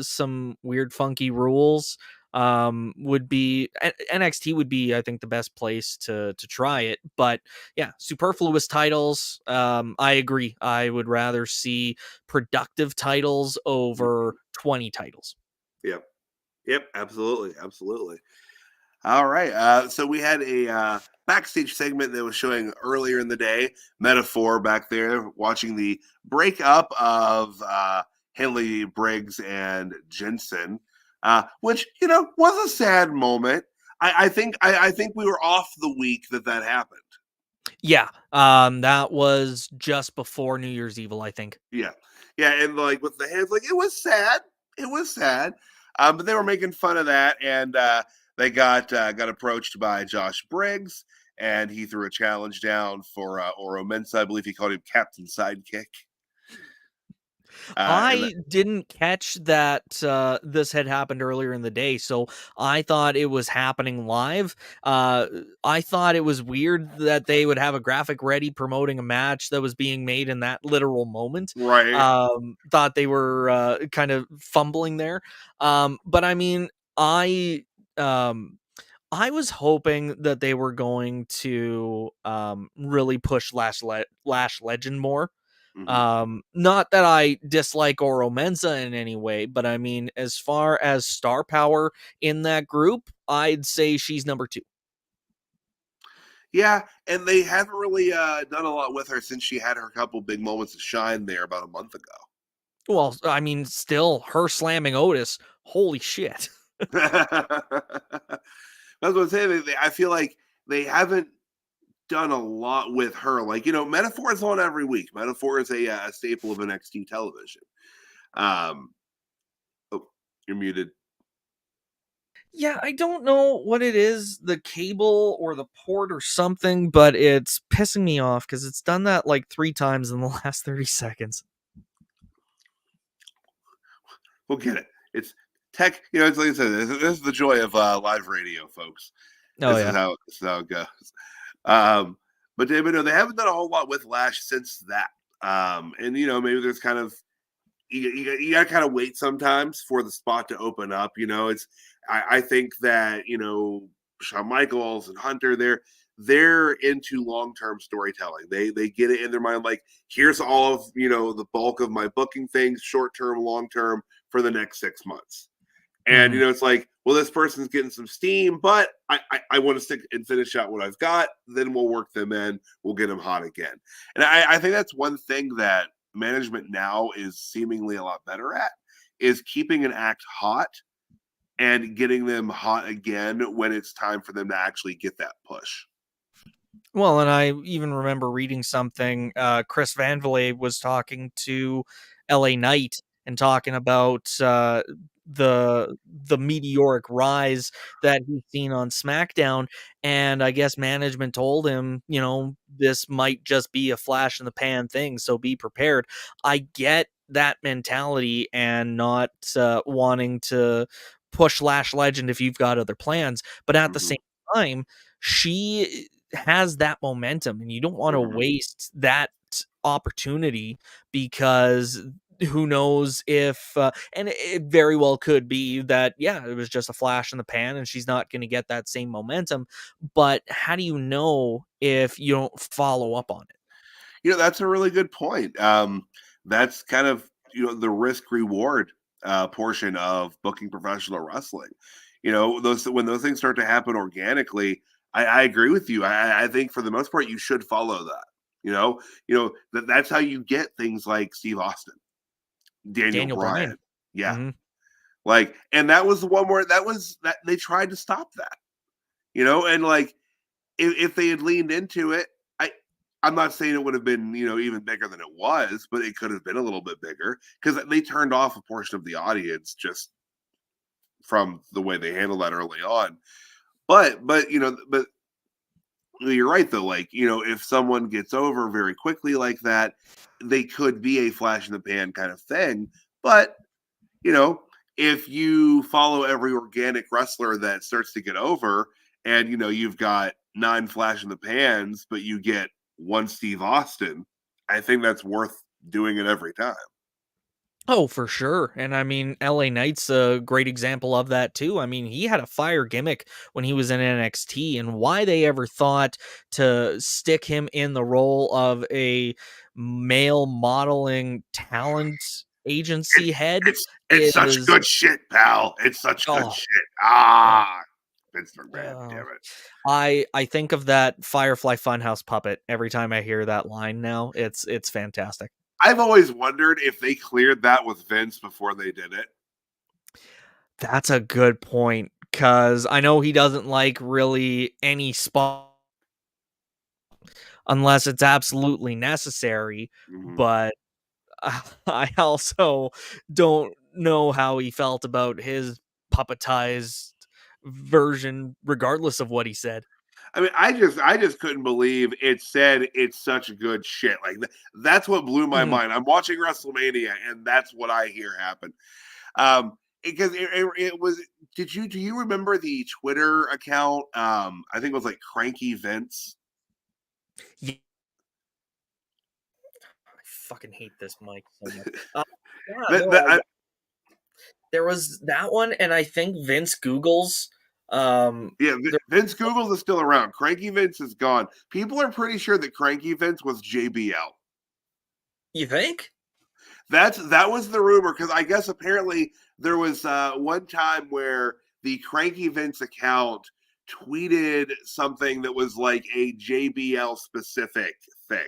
S2: some weird, funky rules would be NXT would be, I think, the best place to try it. But yeah, superfluous titles. I agree. I would rather see productive titles over 20 titles.
S1: Yep, absolutely. All right. So we had a backstage segment that was showing earlier in the day. Metaphor back there watching the breakup of Haley Briggs and Jensen, which was a sad moment. I think we were off the week that happened.
S2: Yeah, that was just before New Year's Evil, I think.
S1: Yeah, and like with the hands, like it was sad. But they were making fun of that, and they got approached by Josh Briggs, and he threw a challenge down for Oro Mensah. I believe he called him Captain Sidekick.
S2: I didn't catch that this had happened earlier in the day, so I thought it was happening live. I thought it was weird that they would have a graphic ready promoting a match that was being made in that literal moment.
S1: Right.
S2: Thought they were kind of fumbling there. But I mean, I was hoping that they were going to really push Lash Legend more. Not that I dislike Oro Mensah in any way, but I mean, as far as star power in that group, I'd say she's number 2.
S1: Yeah, and they haven't really done a lot with her since she had her couple big moments of shine there about a month ago.
S2: Well, I mean, still, her slamming Otis, holy shit.
S1: That's what I'm saying. I feel like they haven't done a lot with her. Like, Metaphor is on every week. Metaphor is a staple of NXT television. Oh, you're muted.
S2: Yeah, I don't know what it is, the cable or the port or something, but it's pissing me off because it's done that like 3 times in the last 30 seconds.
S1: We'll get it. It's tech. It's like I said, this is the joy of live radio, folks. This is how it goes. But they haven't done a whole lot with Lash since that. And maybe there's kind of you got to kind of wait sometimes for the spot to open up. I think that Shawn Michaels and Hunter, they're into long-term storytelling. They get it in their mind, like, here's all of the bulk of my booking things, short-term, long-term, for the next 6 months. And it's like, well, this person's getting some steam, but I want to stick and finish out what I've got. Then we'll work them in. We'll get them hot again. And I think that's one thing that management now is seemingly a lot better at, is keeping an act hot and getting them hot again when it's time for them to actually get that push.
S2: Well, and I even remember reading something. Chris Van Vliet was talking to LA Knight and talking about the meteoric rise that he's seen on SmackDown, and I guess management told him, this might just be a flash in the pan thing, so be prepared. I get that mentality and not wanting to push Lash Legend if you've got other plans, but at the same time, she has that momentum, and you don't want to waste that opportunity, because who knows if and it very well could be that it was just a flash in the pan and she's not going to get that same momentum. But how do you know if you don't follow up on it?
S1: That's a really good point. That's kind of the risk reward portion of booking professional wrestling. When those things start to happen organically, I agree with you. I think for the most part you should follow that. That's how you get things like Steve Austin, Daniel Bryan. Yeah.
S2: Mm-hmm.
S1: Like, and that was the one where that they tried to stop that, and like, if they had leaned into it, I'm not saying it would have been, even bigger than it was, but it could have been a little bit bigger, because they turned off a portion of the audience just from the way they handled that early on. But you're right though. Like, if someone gets over very quickly like that, they could be a flash in the pan kind of thing. But you know, if you follow every organic wrestler that starts to get over, and you've got 9 flash in the pans, but you get one Steve Austin, I think that's worth doing it every time.
S2: Oh, for sure. And I mean, LA Knight's a great example of that too. I mean, he had a fire gimmick when he was in NXT, and why they ever thought to stick him in the role of a male modeling talent agency head
S1: It's such
S2: is
S1: good shit, pal. It's such good
S2: oh,
S1: shit.
S2: oh,
S1: Vince McMahon,
S2: oh.
S1: damn it.
S2: I think of that Firefly Funhouse puppet every time I hear that line now. It's fantastic.
S1: I've always wondered if they cleared that with Vince before they did it.
S2: That's a good point, because I know he doesn't like really any spot unless it's absolutely necessary,
S1: Mhm.
S2: but I also don't know how he felt about his puppetized version, regardless of what he said.
S1: I mean, I just couldn't believe it said it's such good shit. Like that's what blew my
S2: Mhm.
S1: mind. I'm watching WrestleMania, and that's what I hear happen. Because it was. Do you remember the Twitter account? I think it was like Cranky Vince.
S2: Yeah, I fucking hate this mic so much. Yeah,
S1: That,
S2: no,
S1: that, I,
S2: there was that one, and I think Vince Google's.
S1: yeah,
S2: There,
S1: Vince Googles is still around. Cranky Vince is gone. People are pretty sure that Cranky Vince was JBL.
S2: you think?
S1: That was the rumor, because I guess apparently there was one time where the Cranky Vince account tweeted something that was like a JBL specific thing.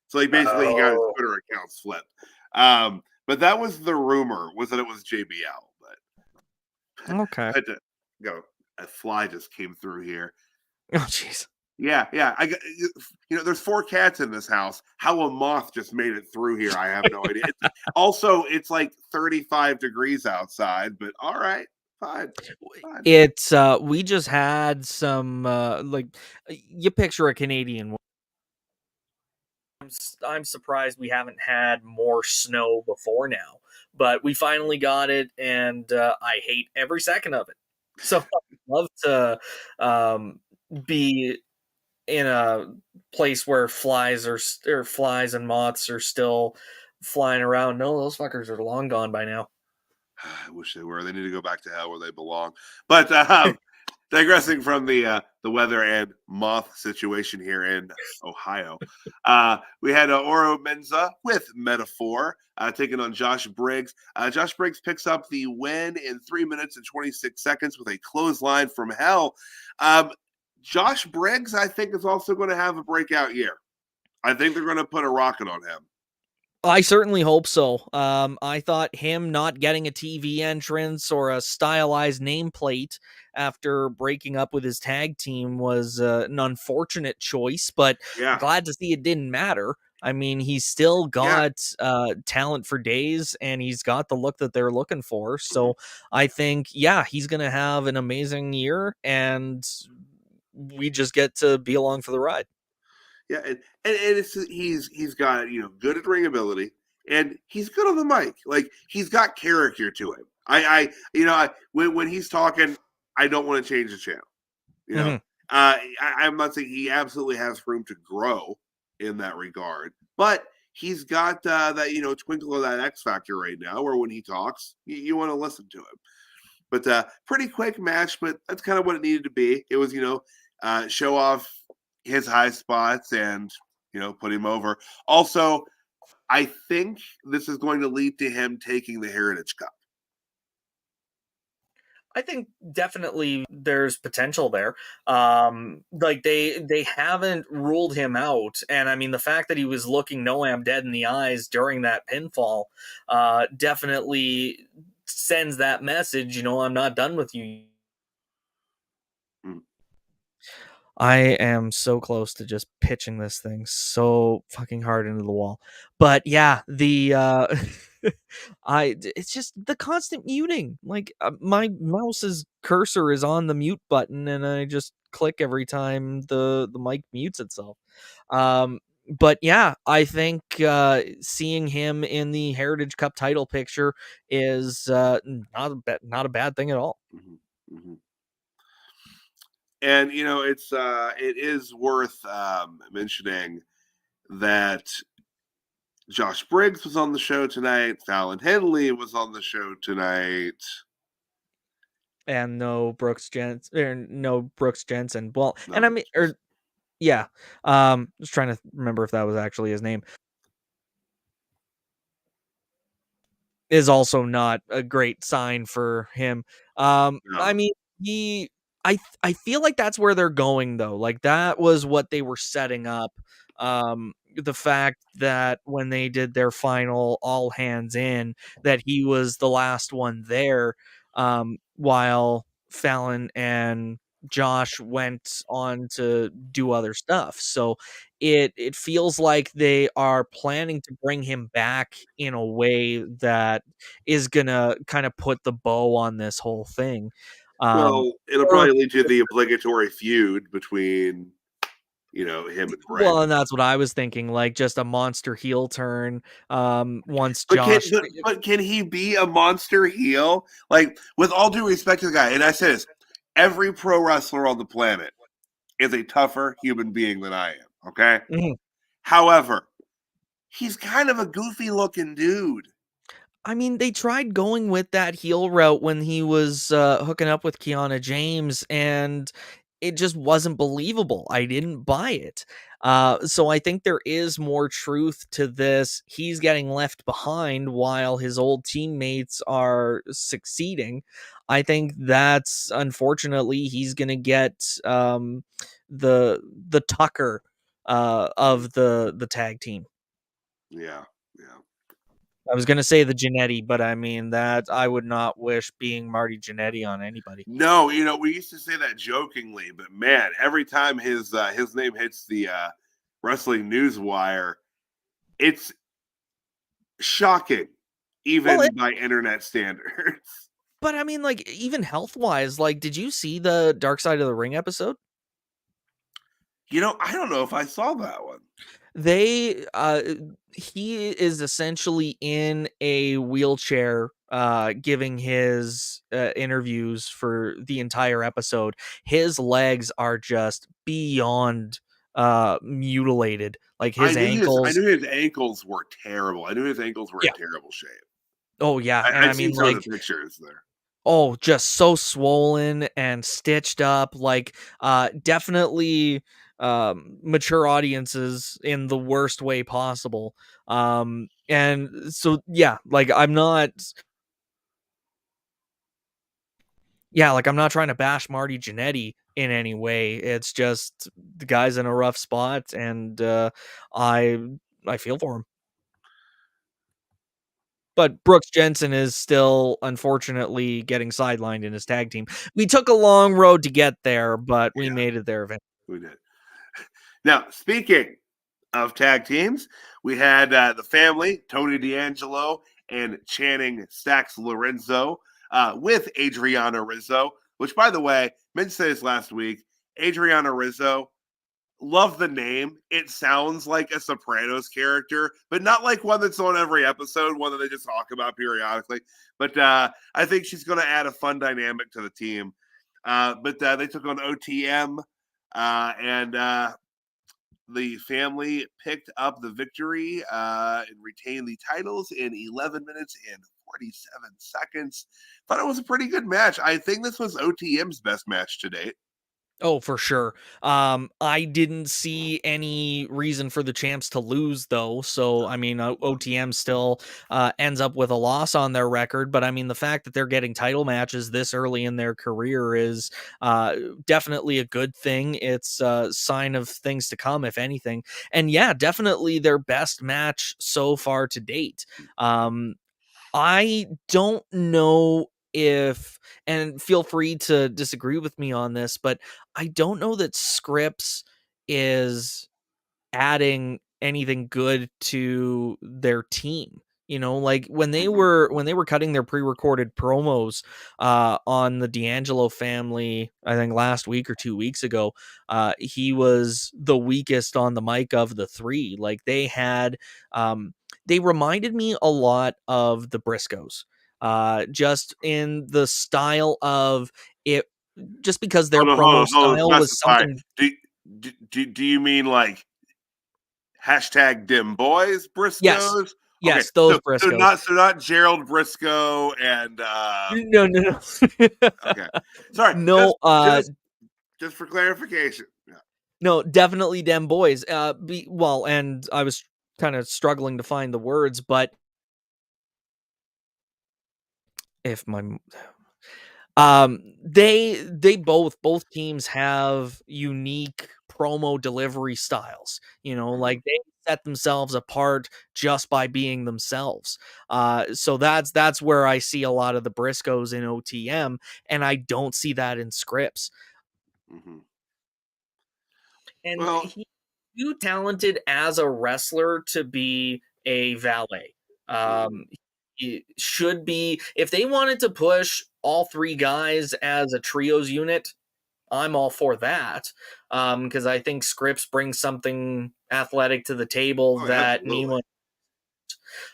S1: So like basically he got his
S2: Oh,
S1: Twitter accounts flipped. But that was the rumor, was that it was JBL. But
S2: okay.
S1: I had to go. A fly just came through here.
S2: Oh, jeez.
S1: Yeah. There's 4 cats in this house. How a moth just made it through here, I have no idea. It's like 35 degrees outside, but all right, fine.
S2: It's we just had some you picture a Canadian. I'm surprised we haven't had more snow before now, but we finally got it, and I hate every second of it. So I'd love to be in a place where flies and moths are still flying around. No, those fuckers are long gone by now.
S1: I wish they were. They need to go back to hell where they belong. But digressing from the weather and moth situation here in Ohio, we had Oro Menza with Metaphor taking on Josh Briggs. Josh Briggs picks up the win in 3 minutes and 26 seconds with a clothesline from hell. Josh Briggs, I think, is also going to have a breakout year. I think they're going to put a rocket on him.
S2: I certainly hope so. I thought him not getting a TV entrance or a stylized nameplate after breaking up with his tag team was an unfortunate choice, but
S1: Yeah,
S2: glad to see it didn't matter. I mean, he's still
S1: yeah.
S2: got talent for days, and he's got the look that they're looking for.
S1: Mhm.
S2: So I think, yeah, he's going to have an amazing year, and we just get to be along for the ride.
S1: Yeah, and he's got good at ring ability, and he's good on the mic. Like he's got character to him. When he's talking, I don't want to change the channel. You know,
S2: Mhm.
S1: I'm not saying he absolutely has room to grow in that regard, but he's got that twinkle of that X factor right now, where when he talks, you want to listen to him. But pretty quick match, but that's kind of what it needed to be. It was show off his high spots and put him over. Also, I think this is going to lead to him taking the Heritage Cup.
S2: I think definitely there's potential there. Like they haven't ruled him out, and I mean the fact that he was looking "No, I'm dead" in the eyes during that pinfall, definitely sends that message. I'm not done with you.
S1: Mm.
S2: I am so close to just pitching this thing so fucking hard into the wall. But yeah, the it's just the constant muting. Like my mouse's cursor is on the mute button and I just click every time the mic mutes itself. But yeah, I think seeing him in the Heritage Cup title picture is not a bad thing at all.
S1: Mm-hmm. Mm-hmm. And it is worth mentioning that Josh Briggs was on the show tonight. Fallon Henley was on the show tonight.
S2: And no Brooks Jensen. Well,
S1: No,
S2: and I mean, yeah. Just trying to remember if that was actually his name. Is also not a great sign for him.
S1: no.
S2: I mean, I feel like that's where they're going though. Like that was what they were setting up. The fact that when they did their final all hands in, that he was the last one there, while Fallon and Josh went on to do other stuff. So it feels like they are planning to bring him back in a way that is gonna kind of put the bow on this whole thing.
S1: Well, it'll
S2: Or
S1: probably lead to the obligatory feud between him and
S2: well,
S1: Brandon.
S2: and that's what I was thinking, like just a monster heel turn. Once
S1: But can
S2: Josh,
S1: but can he be a monster heel? Like, with all due respect to the guy, and I say this, every pro wrestler on the planet is a tougher human being than I am. Okay.
S2: Mhm.
S1: However, he's kind of a goofy looking dude.
S2: I mean, they tried going with that heel route when he was hooking up with Kiana James, and it just wasn't believable. I didn't buy it. So I think there is more truth to this. He's getting left behind while his old teammates are succeeding. I think that's unfortunately he's going to get the Tucker of the tag team.
S1: Yeah, yeah.
S2: I was gonna say the Jannetty, but I mean that I would not wish being Marty Jannetty on anybody.
S1: No, we used to say that jokingly, but man, every time his name hits the wrestling news wire, it's shocking,
S2: Well,
S1: even by internet standards.
S2: but I mean, like even health wise, like, did you see the Dark Side of the Ring episode?
S1: I don't know if I saw that one.
S2: They he is essentially in a wheelchair giving his interviews for the entire episode. His legs are just beyond mutilated. Like his
S1: I
S2: ankles.
S1: knew his ankles were terrible. I knew his ankles were in
S2: Yeah.
S1: terrible shape.
S2: Oh yeah, and I
S1: I've seen
S2: mean
S1: some of
S2: like
S1: the pictures there.
S2: oh, just so swollen and stitched up, like, definitely, mature audiences in the worst way possible. And so, yeah, like, I'm not trying to bash Marty Jannetty in any way. It's just the guy's in a rough spot, and, I I feel for him. But Brooks Jensen is still, unfortunately, getting sidelined in his tag team. We took a long road to get there, but we
S1: Yeah,
S2: made it there eventually.
S1: we did. Now, speaking of tag teams, we had the family, Tony D'Angelo and Channing Stacks Lorenzo, with Adriana Rizzo, which, by the way, meant to say this last week. Adriana Rizzo, love the name. It sounds like a Sopranos character, but not like one that's on every episode, one that they just talk about periodically. But I think she's going to add a fun dynamic to the team. But they took on OTM, and the family picked up the victory and retained the titles in 11 minutes and 47 seconds. Thought it was a pretty good match. I think this was OTM's best match to date.
S2: Oh, for sure. I didn't see any reason for the champs to lose, though. So, I mean, OTM still ends up with a loss on their record. But I mean, the fact that they're getting title matches this early in their career is definitely a good thing. It's a sign of things to come, if anything. And yeah, definitely their best match so far to date. I don't know if, and feel free to disagree with me on this, but I don't know that Scripps is adding anything good to their team. You know, like when they were cutting their pre-recorded promos on the D'Angelo family, I think last week or 2 weeks ago, he was the weakest on the mic of the three. Like they reminded me a lot of the Briscoes, just in the style of it, just because their promo style was
S1: specify.
S2: something.
S1: Do you mean like hashtag dim boys Briscoes?
S2: Yes.
S1: Okay,
S2: Yes, those Briscoes.
S1: so not Gerald Briscoe and
S2: No.
S1: okay. Sorry.
S2: No,
S1: just for clarification. Yeah.
S2: no, definitely dem boys. And I was kind of struggling to find the words, but if my they both teams have unique promo delivery styles. You know, like they set themselves apart just by being themselves. So that's where I see a lot of the Briscoes in OTM, and I don't see that in Scripps.
S1: Mm-hmm.
S2: And
S1: Well,
S2: he's too talented as a wrestler to be a valet. He should be, if they wanted to push all three guys as a trios unit, I'm all for that. Because I think Scripps brings something athletic to the table that
S1: absolutely.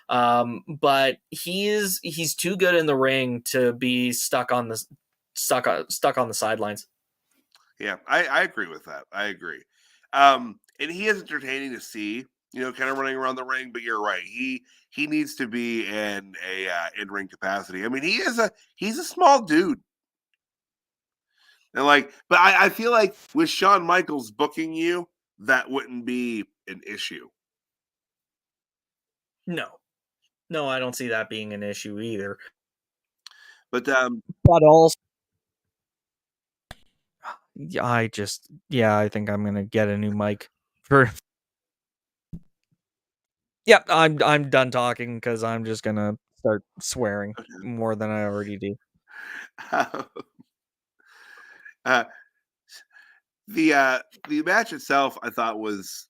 S2: Nima. But he's too good in the ring to be stuck on the sidelines.
S1: Yeah, I agree with that. I agree. And he is entertaining to see, you know, kind of running around the ring. But you're right. He needs to be in a in ring capacity. I mean, he's a small dude, and like, but I feel like with Shawn Michaels booking you, that wouldn't be an issue.
S2: No, I don't see that being an issue either.
S1: But
S2: also, I think I'm gonna get a new mic for. Yep, I'm done talking because I'm just gonna start swearing more than I already do.
S1: The match itself, I thought was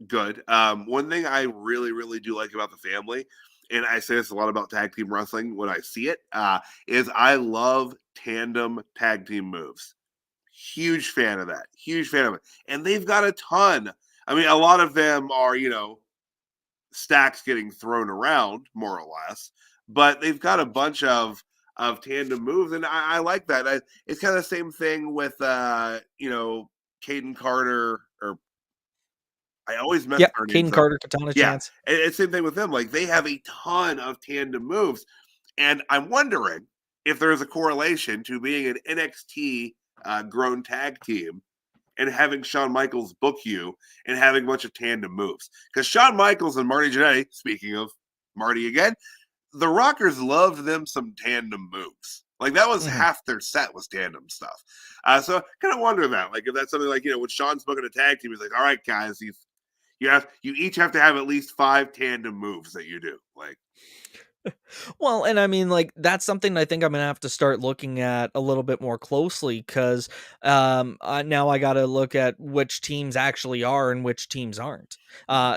S1: good. One thing I really do like about the family, and I say this a lot about tag team wrestling when I see it, is I love tandem tag team moves. Huge fan of that. Huge fan of it. And they've got a ton. I mean, a lot of them are, you know, stacks getting thrown around, more or less. But they've got a bunch of tandem moves, and I like that. It's kind of the same thing with you know, Caden Carter, or I always mess their names
S2: Caden
S1: up.
S2: Carter, Katana Chance.
S1: And it's the same thing with them. Like they have a ton of tandem moves, and I'm wondering if there's a correlation to being an NXT grown tag team and having Shawn Michaels book you and having a bunch of tandem moves. Because Shawn Michaels and Marty Jannetty, speaking of Marty again, the Rockers loved them some tandem moves. Like that was half their set was tandem stuff. So I kind of wonder that, like if that's something like, you know, when Shawn's booking a tag team, he's like, all right, guys, you each have to have at least 5 tandem moves that you do. Like,
S2: well, and I mean, like that's something I think I'm gonna have to start looking at a little bit more closely because now I got to look at which teams actually are and which teams aren't.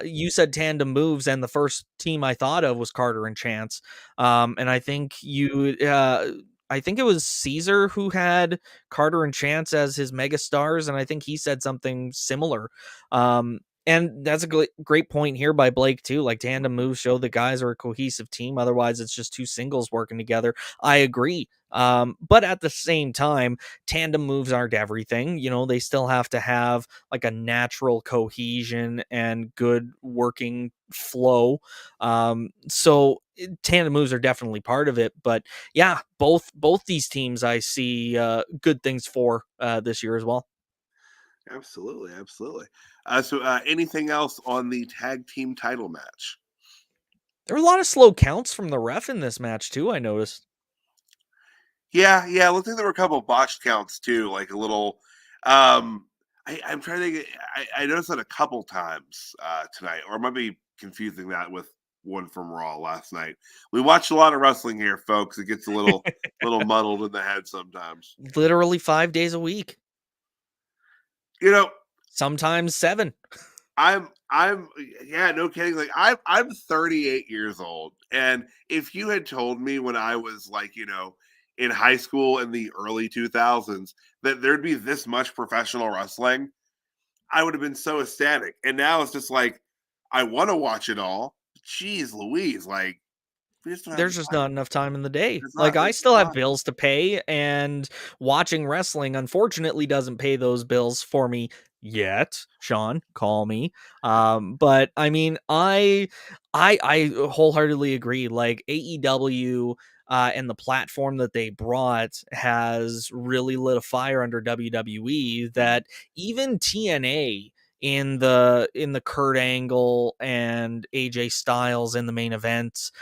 S2: You said tandem moves, and the first team I thought of was Carter and Chance. And I think I think it was Caesar who had Carter and Chance as his mega stars, and I think he said something similar. And that's a great point here by Blake too. Like tandem moves show the guys are a cohesive team. Otherwise, it's just two singles working together. I agree. But at the same time, tandem moves aren't everything. You know, they still have to have like a natural cohesion and good working flow. So tandem moves are definitely part of it. But yeah, both these teams I see good things for this year as well.
S1: absolutely. So anything else on the tag team title match?
S2: There were a lot of slow counts from the ref in this match too, I noticed.
S1: Yeah. It looks like there were a couple of botched counts too, like a little. I'm trying to think. I noticed that a couple times tonight, or I might be confusing that with one from Raw last night. We watched a lot of wrestling here, folks. It gets a little muddled in the head sometimes.
S2: Literally 5 days a week.
S1: You know,
S2: Sometimes 7.
S1: I'm yeah, no kidding. Like I'm 38 years old, and if you had told me when I was like, in high school in the early 2000s that there'd be this much professional wrestling, I would have been so ecstatic. And now it's just like I want to watch it all. Jeez Louise, like we just don't have the
S2: There's just not enough time in the day.
S1: There's
S2: I
S1: just
S2: still have
S1: not.
S2: bills to pay, and watching wrestling unfortunately doesn't pay those bills for me yet. Sean, call me. But I mean, I wholeheartedly agree. Like AEW and the platform that they brought has really lit a fire under WWE that even TNA in the Kurt Angle and AJ Styles in the main event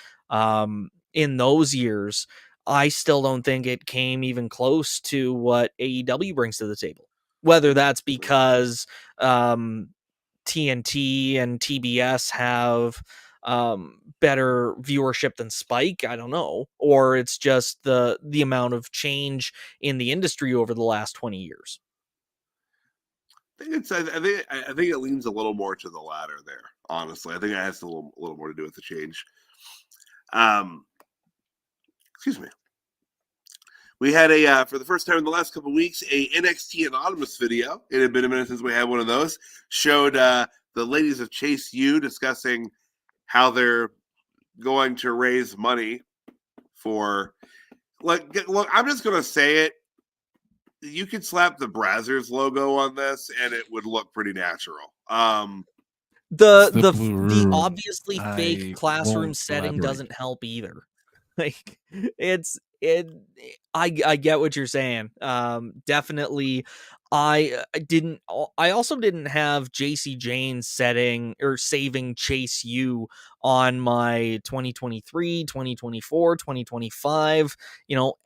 S2: in those years, I still don't think it came even close to what AEW brings to the table. Whether that's because TNT and TBS have better viewership than Spike, I don't know, or it's just the amount of change in the industry over the last 20 years.
S1: I think it leans a little more to the latter there. Honestly, I think it has a little more to do with the change. Excuse me. We had for the first time in the last couple of weeks, a NXT anonymous video. It had been a minute since we had one of those. Showed the ladies of Chase U discussing how they're going to raise money for. Look, I'm just gonna say it. You could slap the Brazzers logo on this, and it would look pretty natural.
S2: The obviously fake classroom setting
S3: elaborate.
S2: doesn't help either. Like I get what you're saying. Definitely I also didn't have JC Jane setting or saving Chase U on my 2023, 2024, 2025,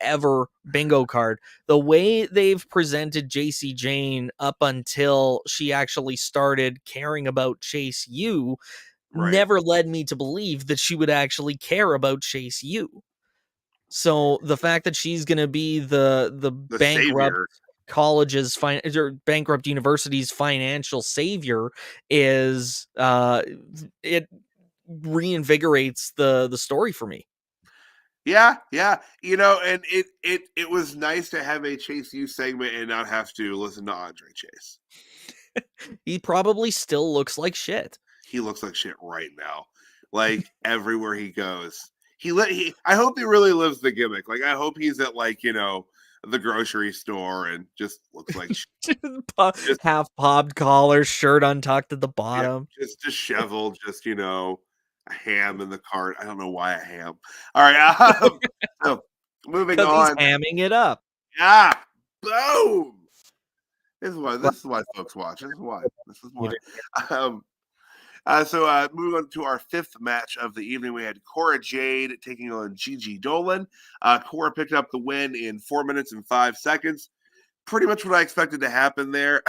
S2: ever bingo card. The way they've presented JC Jane up until she actually started caring about Chase U
S1: Right.
S2: never led me to believe that she would actually care about Chase U. So the fact that she's going to be the bankrupt
S1: savior.
S2: college's or bankrupt university's financial savior is it reinvigorates the story for me.
S1: Yeah, and it was nice to have a Chase U segment and not have to listen to Andre Chase.
S2: He probably still looks like shit.
S1: He looks like shit right now. Like everywhere he goes. I hope he really lives the gimmick. Like I hope he's at the grocery store and just looks like
S2: just half popped collar, shirt untucked at the bottom.
S1: Yeah, just disheveled, just a ham in the cart. I don't know why a ham. All right, so moving on.
S2: He's hamming it up.
S1: Yeah, boom. This is why folks watch. This is why. So moving on to our fifth match of the evening, we had Cora Jade taking on Gigi Dolan. Cora picked up the win in 4 minutes and 5 seconds. Pretty much what I expected to happen there.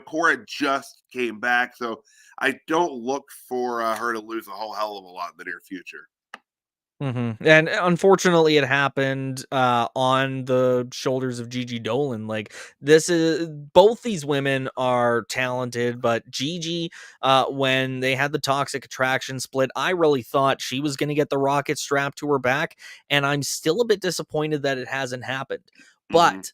S1: Cora just came back, so I don't look for her to lose a whole hell of a lot in the near future.
S2: Mm-hmm. And unfortunately, it happened on the shoulders of Gigi Dolan. Like both these women are talented, but Gigi, when they had the toxic attraction split, I really thought she was going to get the rocket strapped to her back, and I'm still a bit disappointed that it hasn't happened. But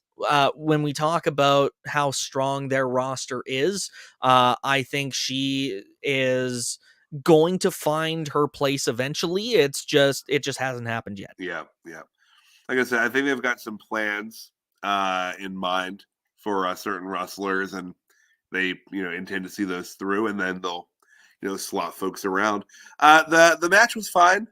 S2: when we talk about how strong their roster is, I think she is going to find her place eventually. It just hasn't happened yet.
S1: Yeah. Like I said, I think they've got some plans in mind for certain wrestlers, and they intend to see those through, and then they'll slot folks around. The match was fine,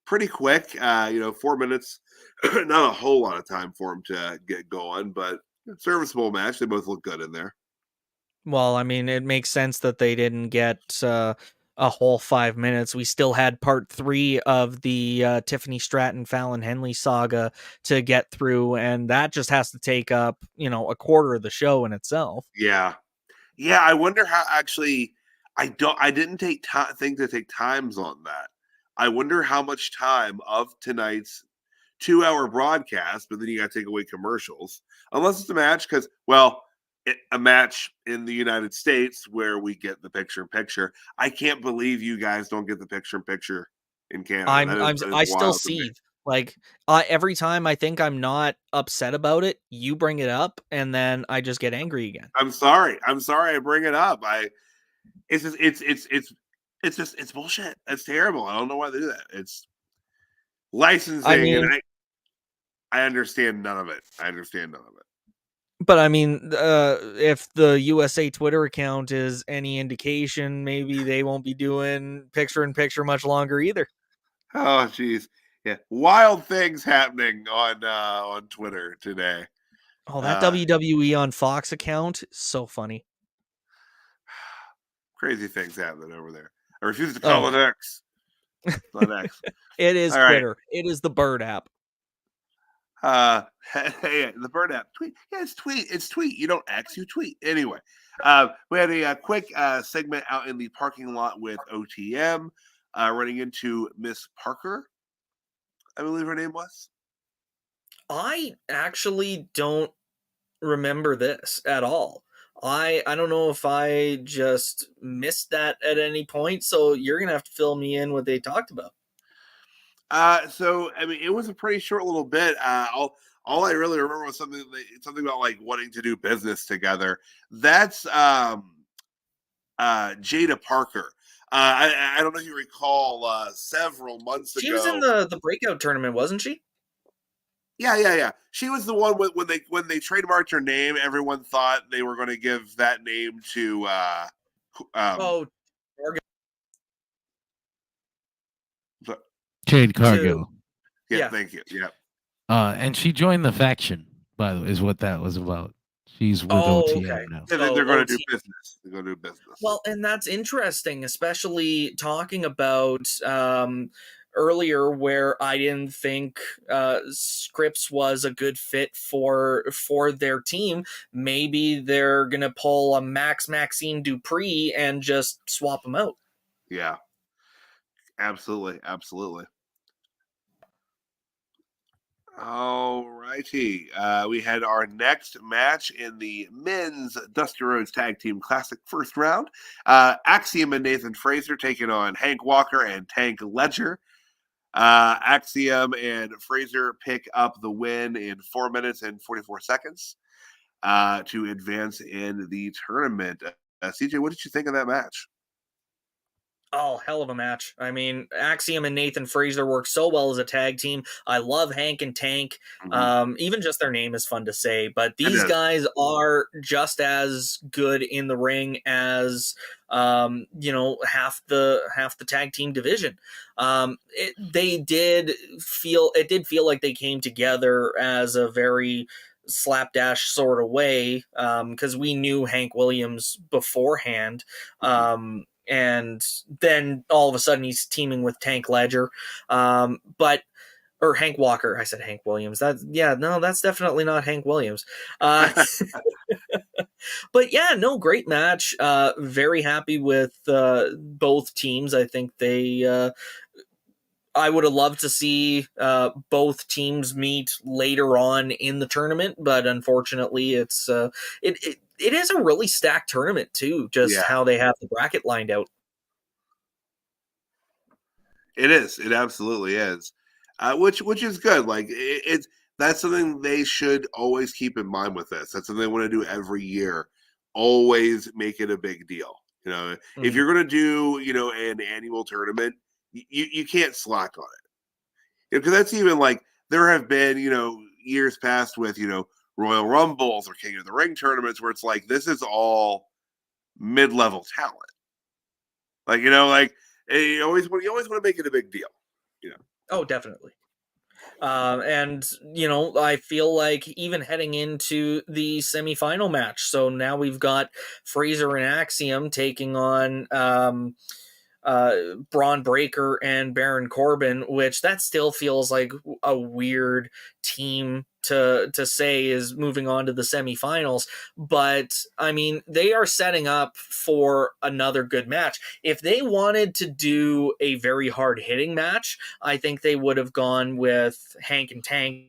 S1: pretty quick. 4 minutes, not a whole lot of time for them to get going, but serviceable match. They both look good in there.
S2: Well, I mean, it makes sense that they didn't get a whole 5 minutes. We still had part 3 of the Tiffany Stratton Fallon Henley saga to get through, and that just has to take up a quarter of the show in itself.
S1: Yeah. I wonder how actually. I didn't think to take times on that. I wonder how much time of tonight's 2-hour broadcast, but then you got to take away commercials, unless it's a match. Because a match in the United States where we get the picture-in-picture. I can't believe you guys don't get the picture-in-picture in Canada. That is
S2: I still
S1: wild to me.
S2: seethe. Like, every time I think I'm not upset about it, you bring it up, and then I just get angry again.
S1: I'm sorry I bring it up. It's just it's bullshit. It's terrible. I don't know why they do that. It's licensing,
S2: I mean,
S1: and I understand none of it.
S2: but I mean, if the USA Twitter account is any indication, maybe they won't be doing picture-in-picture much longer either.
S1: Oh, geez. Yeah, wild things happening on Twitter today.
S2: Oh, that WWE on Fox account, so funny.
S1: Crazy things happening over there. I refuse to call it X. It's not X.
S2: It is
S1: All
S2: Twitter.
S1: Right.
S2: It is the Bird app.
S1: Hey, the Bird app. Tweet. Yeah, it's tweet. It's tweet. You don't X, you tweet. Anyway, we had a quick segment out in the parking lot with OTM, running into Miss Parker, I believe her name was.
S2: I actually don't remember this at all. I don't know if I just missed that at any point, so you're gonna have to fill me in what they talked about.
S1: So I mean, it was a pretty short little bit. All I really remember was something about like wanting to do business together. That's Jada Parker. I don't know if you recall, several months ago.
S2: She was in the breakout tournament, wasn't she?
S1: Yeah. She was the one when they trademarked her name. Everyone thought they were going to give that name to
S3: Jade Cargill.
S1: Yeah, thank you. Yeah.
S3: And she joined the faction, by the way, is what that was about. She's with OTM now.
S1: Yeah, they're going to do business. They're going to do business.
S2: Well, and that's interesting, especially talking about earlier where I didn't think Scripps was a good fit for their team. Maybe they're going to pull a Maxine Dupree and just swap them out.
S1: Yeah. Absolutely. All righty. We had our next match in the men's Dusty Rhodes Tag Team Classic first round. Axiom and Nathan Frazer taking on Hank Walker and Tank Ledger. Axiom and Frazer pick up the win in 4 minutes and 44 seconds to advance in the tournament. CJ, what did you think of that match?
S2: Oh, hell of a match. I mean, Axiom and Nathan Frazer work so well as a tag team. I love Hank and Tank. Even just their name is fun to say, but these guys are just as good in the ring as half the tag team division. It did feel like they came together as a very slapdash sort of way, because we knew Hank Williams beforehand. And then all of a sudden he's teaming with Tank Ledger. Or Hank Walker. I said Hank Williams. That's definitely not Hank Williams. But yeah, no, great match. Very happy with both teams. I think I would have loved to see both teams meet later on in the tournament, but unfortunately it is a really stacked tournament too, how they have the bracket lined out.
S1: It is. It absolutely is. Which is good. Like that's something they should always keep in mind with this. That's something they want to do every year. Always make it a big deal. If you're going to do, an annual tournament, you can't slack on it. Because that's even like there have been, years past with, Royal Rumbles or King of the Ring tournaments where it's like this is all mid-level talent. Like, you always want to make it a big deal.
S2: Oh, definitely. And I feel like even heading into the semifinal match, so now we've got Frazer and Axiom taking on Braun Breaker and Baron Corbin, which that still feels like a weird team to say is moving on to the semifinals. But I mean, they are setting up for another good match. If they wanted to do a very hard hitting match, I think they would have gone with Hank and Tank.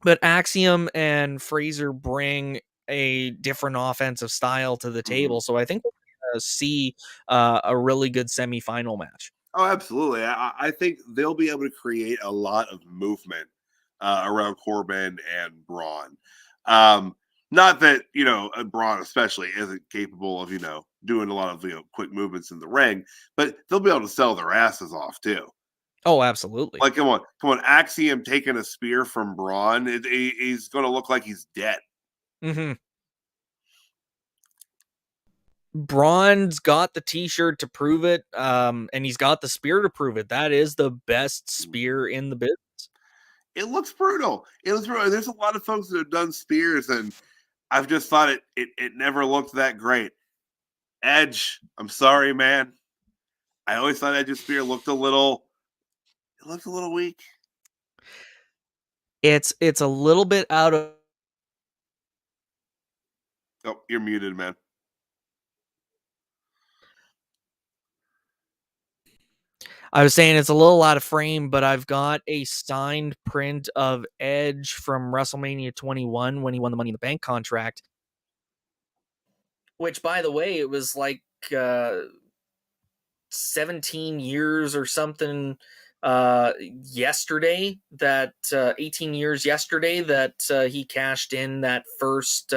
S2: But Axiom and Frazer bring a different offensive style to the table, so I think we're going to see a really good semifinal match.
S1: Oh, absolutely. I think they'll be able to create a lot of movement around Corbin and Braun. Not that, Braun especially isn't capable of, doing a lot of, quick movements in the ring, but they'll be able to sell their asses off too.
S2: Oh, absolutely.
S1: Like, come on. Axiom taking a spear from Braun, he's going to look like he's dead.
S2: Mm-hmm. Braun's got the t-shirt to prove it, and he's got the spear to prove it. That is the best spear in the business.
S1: It looks brutal. There's a lot of folks that have done spears, and I've just thought it never looked that great. Edge, I'm sorry, man. I always thought Edge's spear looked a little weak.
S2: It's a little bit out of.
S1: Oh, you're muted, man.
S2: I was saying it's a little out of frame, but I've got a signed print of Edge from WrestleMania 21 when he won the Money in the Bank contract. Which, by the way, it was like 17 years or something yesterday, that 18 years yesterday that he cashed in that first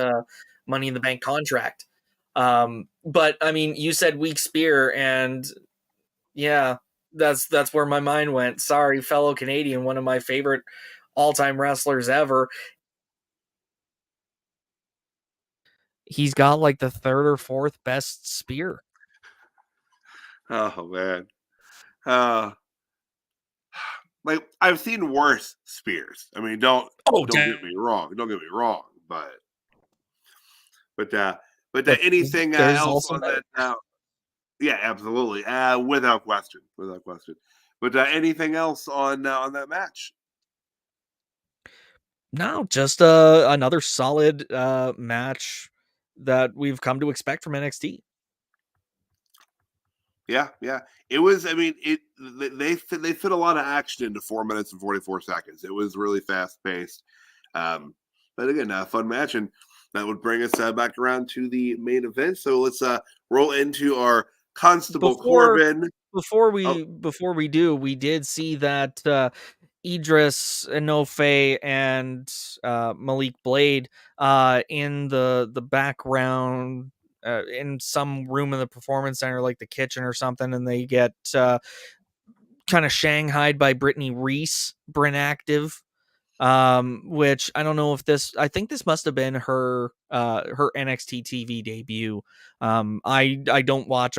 S2: Money in the Bank contract. But I mean, you said weak spear, and yeah, that's where my mind went. Sorry, fellow Canadian, one of my favorite all-time wrestlers ever. He's got like the third or fourth best spear.
S1: Oh man. Like, I've seen worse spears. I mean, don't get me wrong. Don't get me wrong, but anything else on that? Yeah, absolutely. Without question. But anything else on that match?
S2: No, just another solid match that we've come to expect from NXT.
S1: Yeah. It was. I mean, they fit a lot of action into 4 minutes and 44 seconds. It was really fast paced. But again, a fun match, and that would bring us back around to the main event. So let's roll into our Constable Corbin.
S2: Before we do, we did see that Idris Enofe and Malik Blade in the background in some room in the performance center, like the kitchen or something, and they get kind of shanghaied by Brittany Reese, Bryn Active, which I don't know if I think this must have been her NXT TV debut. I don't watch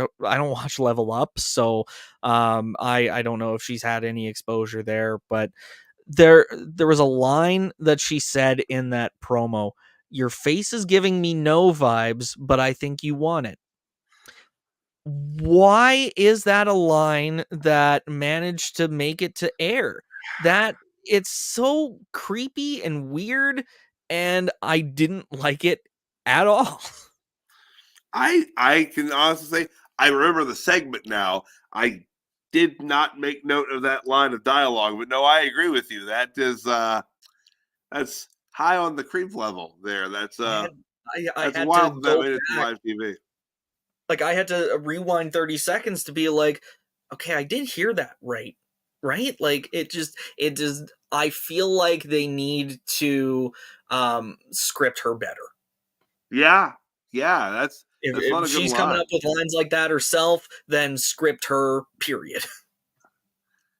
S2: Level Up, so I don't know if she's had any exposure there, but there was a line that she said in that promo: "Your face is giving me no vibes, but I think you want it." Why is that a line that managed to make it to air? That it's so creepy and weird, and I didn't like it at all.
S1: I can honestly say I remember the segment now. I did not make note of that line of dialogue, but no, I agree with you. That is that's high on the creep level there. That's
S2: I
S1: that's
S2: had
S1: wild
S2: to
S1: that
S2: go
S1: made it to
S2: back.
S1: live TV.
S2: Like, I had to rewind 30 seconds to be like, okay, I did hear that right? Like, it just I feel like they need to script her better.
S1: Yeah, that's not
S2: If
S1: a good
S2: she's
S1: line.
S2: coming up with lines like that herself, then script her, period.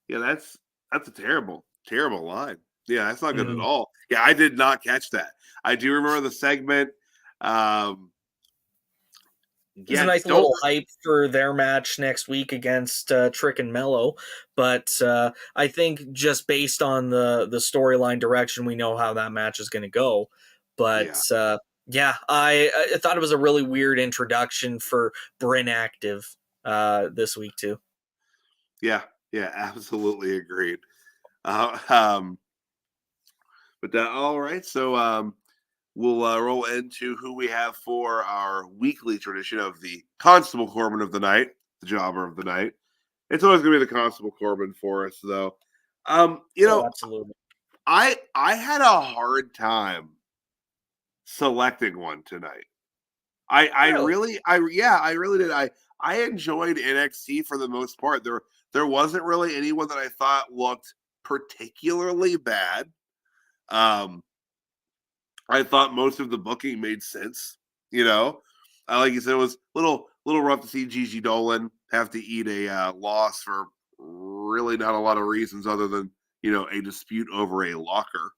S1: Yeah, that's a terrible line. Yeah, that's not good at all. Yeah, I did not catch that. I do remember the segment.
S2: It's a nice little hype for their match next week against Trick and Mello, but I think just based on the storyline direction, we know how that match is going to go. But yeah, I thought it was a really weird introduction for Bryn Active this week too.
S1: Yeah, absolutely agreed. But all right, so we'll roll into who we have for our weekly tradition of the Constable Corbin of the night, the jobber of the night. It's always going to be the Constable Corbin for us, though.
S2: Absolutely.
S1: I had a hard time selecting one tonight. I really did. I enjoyed NXT for the most part. There wasn't really anyone that I thought looked particularly bad. I thought most of the booking made sense. Like you said, it was a little rough to see Gigi Dolan have to eat a loss for really not a lot of reasons other than a dispute over a locker.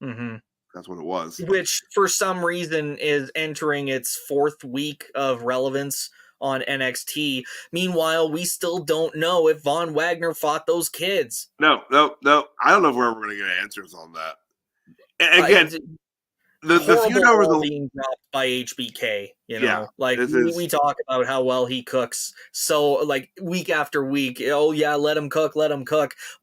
S2: Mm-hmm.
S1: That's what it was.
S2: Which, for some reason, is entering its 4th week of relevance on NXT. Meanwhile, we still don't know if Von Wagner fought those kids.
S1: No. I don't know if we're ever going to get answers on that. And again, the feud over the
S2: being dropped by HBK,
S1: Yeah,
S2: we talk about how well he cooks. So like week after week, oh yeah, let him cook.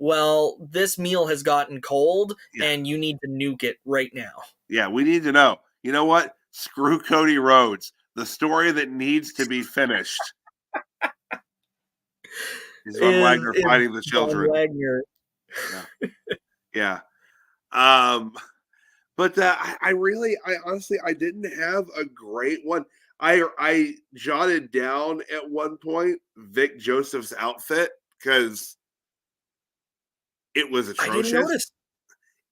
S2: Well, this meal has gotten cold and you need to nuke it right now.
S1: Yeah, we need to know. You know what? Screw Cody Rhodes. The story that needs to be finished is Von Wagner fighting the children.
S2: Von Wagner.
S1: Yeah. But I honestly, I didn't have a great one. I jotted down at one point Vic Joseph's outfit because it was atrocious.
S2: I didn't notice.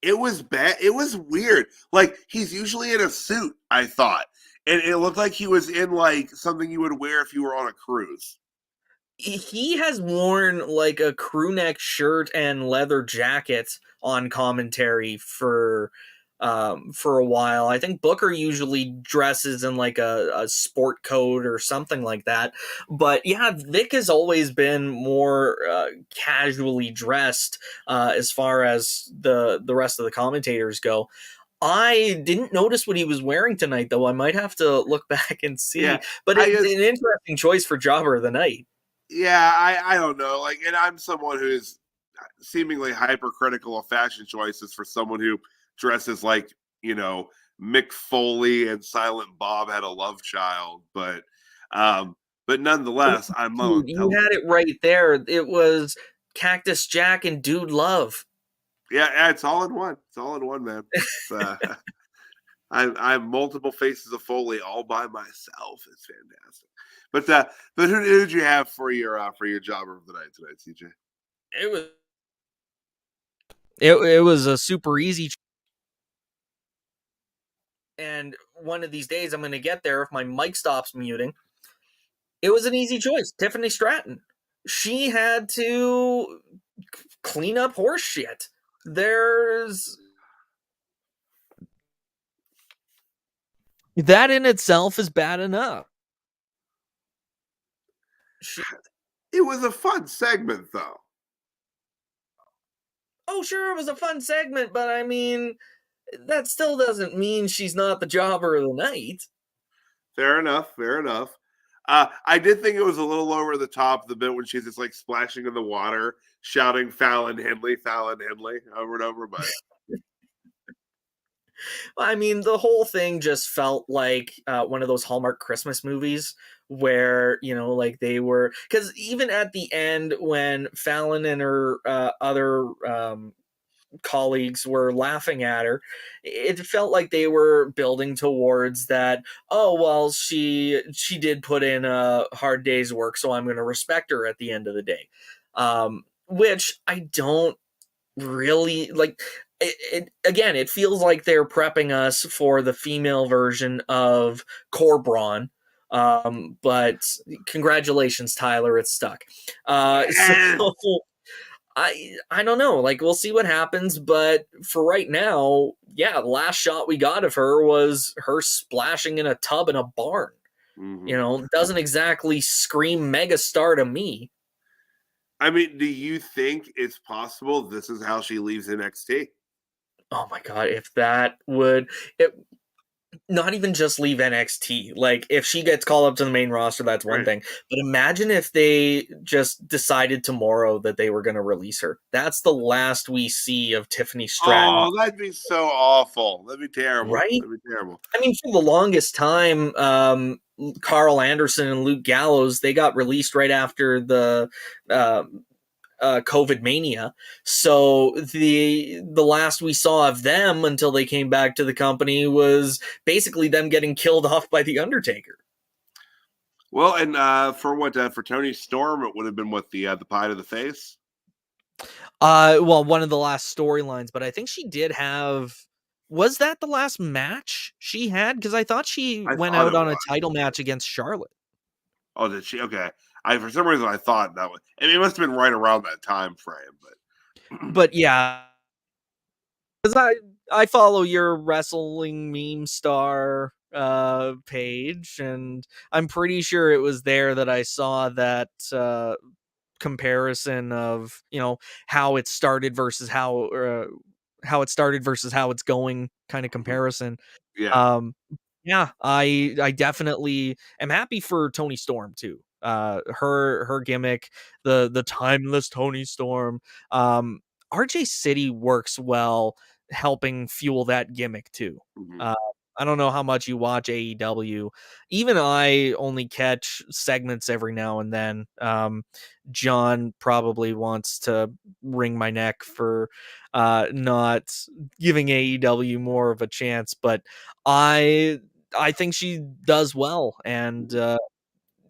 S1: It was bad. It was weird. Like, he's usually in a suit, I thought. And it looked like he was in, like, something you would wear if you were on a cruise.
S2: He has worn, like, a crew neck shirt and leather jacket on commentary for a while. I think Booker usually dresses in like a sport coat or something like that. But yeah, Vic has always been more casually dressed as far as the rest of the commentators go. I didn't notice what he was wearing tonight, though. I might have to look back and see. Yeah, but it's an interesting choice for Jobber of the Night.
S1: Yeah, I don't know. Like, and I'm someone who's seemingly hypercritical of fashion choices for someone who dresses like, Mick Foley and Silent Bob had a love child, but nonetheless, I'm
S2: you had it right there. It was Cactus Jack and Dude Love.
S1: Yeah, it's all in one. It's all in one, man. I have multiple faces of Foley all by myself. It's fantastic. But who did you have for your jobber of the night tonight, CJ?
S2: It was a super easy. And one of these days I'm going to get there if my mic stops muting. It was an easy choice. Tiffany Stratton. She had to clean up horse shit. That in itself is bad enough.
S1: It was a fun segment, though.
S2: Oh, sure, it was a fun segment, but I mean, that still doesn't mean she's not the jobber of the night. Fair enough.
S1: I did think it was a little over the top, the bit when she's just like splashing in the water, shouting Fallon Henley over and over. But
S2: I mean, the whole thing just felt like one of those Hallmark Christmas movies where, like they were, because even at the end when Fallon and her other colleagues were laughing at her, it felt like they were building towards that, oh well, she did put in a hard day's work, so I'm going to respect her at the end of the day, which I don't really like. It feels like they're prepping us for the female version of Corbin. But congratulations, Tyler, it's stuck. So I don't know. Like, we'll see what happens, but for right now, yeah, the last shot we got of her was her splashing in a tub in a barn. Mm-hmm. Doesn't exactly scream megastar to me.
S1: I mean, do you think it's possible this is how she leaves NXT?
S2: Oh my God, if that would... not even just leave NXT. Like, if she gets called up to the main roster, that's one thing. But imagine if they just decided tomorrow that they were going to release her. That's the last we see of Tiffany Stratton.
S1: Oh, that'd be so awful. That'd be terrible.
S2: Right?
S1: That'd be terrible.
S2: I mean, for the longest time, Carl Anderson and Luke Gallows, they got released right after the COVID mania. So the last we saw of them until they came back to the company was basically them getting killed off by the Undertaker.
S1: Well, and for Tony Storm, it would have been the pie to the face.
S2: Well, one of the last storylines, but I think she did have. Was that the last match she had? Because I thought she went out on a title match against Charlotte.
S1: Oh, did she? Okay. For some reason I thought that was. I mean, it must have been right around that time frame,
S2: but yeah, because I follow your wrestling meme star page, and I'm pretty sure it was there that I saw that comparison of how it started versus how it's going kind of comparison.
S1: Yeah.
S2: Yeah, I definitely am happy for Tony Storm too. Her gimmick, the timeless Tony Storm. RJ City works well helping fuel that gimmick too.
S1: Mm-hmm.
S2: I don't know how much you watch AEW. Even I only catch segments every now and then. John probably wants to wring my neck for not giving AEW more of a chance, but I think she does well, and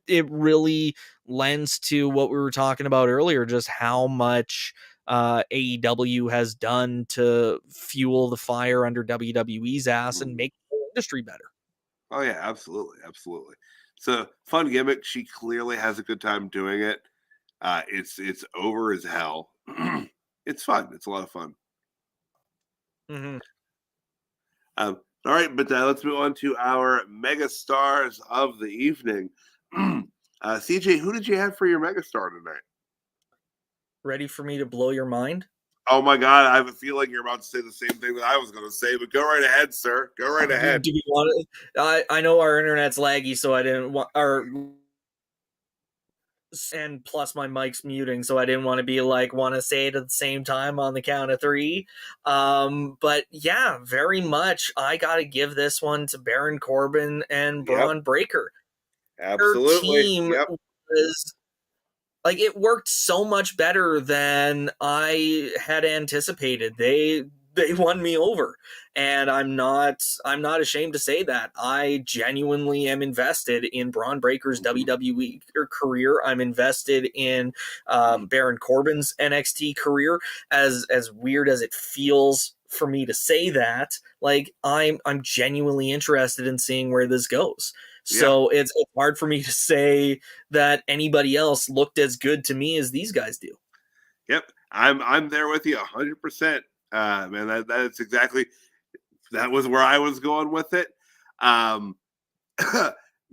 S2: it really lends to what we were talking about earlier, just how much AEW has done to fuel the fire under WWE's ass and make the industry better.
S1: Oh yeah, absolutely, absolutely. It's a fun gimmick. She clearly has a good time doing it. It's over as hell. It's fun. It's a lot of fun.
S2: Mm-hmm.
S1: All right, but let's move on to our mega stars of the evening. CJ, who did you have for your mega star tonight?
S2: Ready for me to blow your mind?
S1: Oh my God, I have a feeling you're about to say the same thing that I was going to say, but go right ahead, sir. Go right ahead.
S2: Do we want to? I know our internet's laggy, so I didn't want and plus my mic's muting, so I didn't want to be want to say it at the same time on the count of 3. But yeah, very much I gotta give this one to Baron Corbin and Bron Breakker.
S1: Absolutely.
S2: Their team was it worked so much better than I had anticipated. They won me over, and I'm not ashamed to say that. I genuinely am invested in Bron Breakker's WWE career. I'm invested in Baron Corbin's NXT career. As weird as it feels for me to say that, I'm genuinely interested in seeing where this goes. So it's hard for me to say that anybody else looked as good to me as these guys do.
S1: Yep, I'm there with you 100%. Man, that's exactly, that was where I was going with it.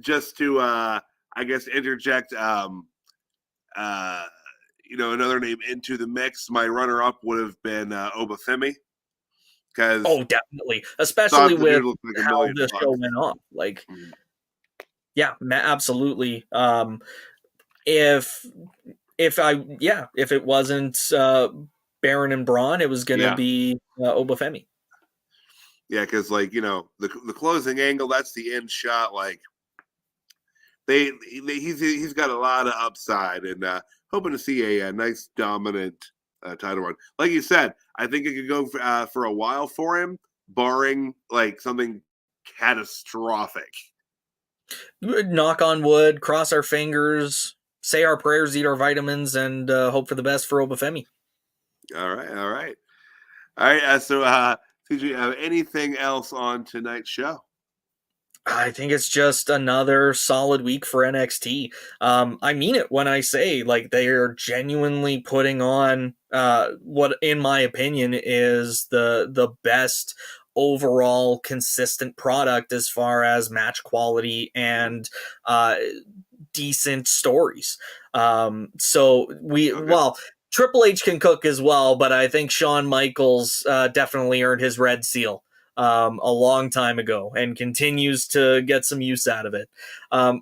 S1: Just to I guess interject another name into the mix, my runner-up would have been Oba Femi.
S2: Definitely, especially with how the show went on. Yeah, absolutely. If it wasn't Baron and Bron, it was going to be Oba Femi.
S1: Yeah, because the closing angle, that's the end shot. He's got a lot of upside, and hoping to see a nice dominant title run. Like you said, I think it could go for a while for him, barring something catastrophic.
S2: Knock on wood, cross our fingers, say our prayers, eat our vitamins, and hope for the best for Oba Femi.
S1: All right. So, did you have anything else on tonight's show?
S2: I think it's just another solid week for NXT. I mean it when I say they are genuinely putting on what, in my opinion, is the best overall consistent product as far as match quality and decent stories. Triple H can cook as well, but I think Shawn Michaels definitely earned his red seal a long time ago and continues to get some use out of it,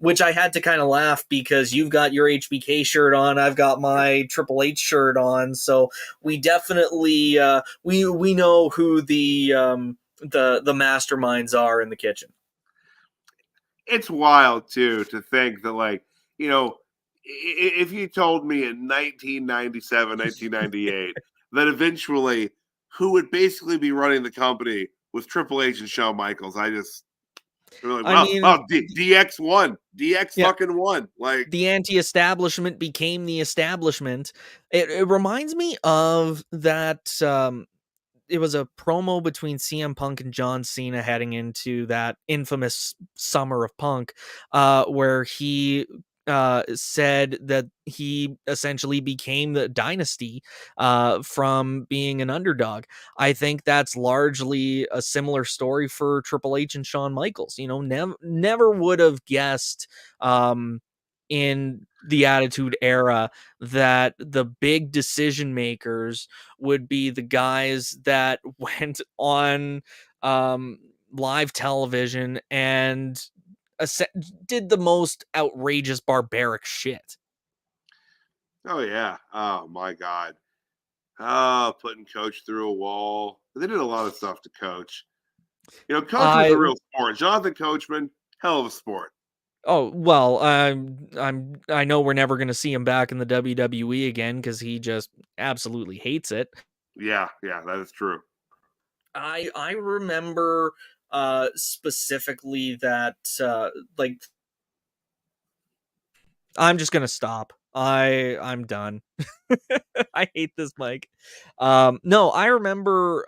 S2: which I had to kind of laugh because you've got your HBK shirt on, I've got my Triple H shirt on, so we definitely we know who the masterminds are in the kitchen.
S1: It's wild too to think that if you told me in 1997, 1998 that eventually who would basically be running the company was Triple H and Shawn Michaels, I just like,
S2: I mean,
S1: DX won. DX
S2: yeah.
S1: fucking won. Like
S2: The anti-establishment became the establishment. It reminds me of that. It was a promo between CM Punk and John Cena heading into that infamous Summer of Punk, where he said that he essentially became the dynasty from being an underdog. I think that's largely a similar story for Triple H and Shawn Michaels. You know, never would have guessed in the Attitude Era that the big decision makers would be the guys that went on live television and did the most outrageous barbaric shit.
S1: oh yeah. Oh my God. Oh, putting Coach through a wall. They did a lot of stuff to Coach. You know, Coach was a real sport. Jonathan Coachman, hell of a sport.
S2: Oh well, I know we're never going to see him back in the WWE again because he just absolutely hates it.
S1: Yeah, that is true.
S2: I remember specifically that like I'm just gonna stop. I'm done. I hate this mic. No, I remember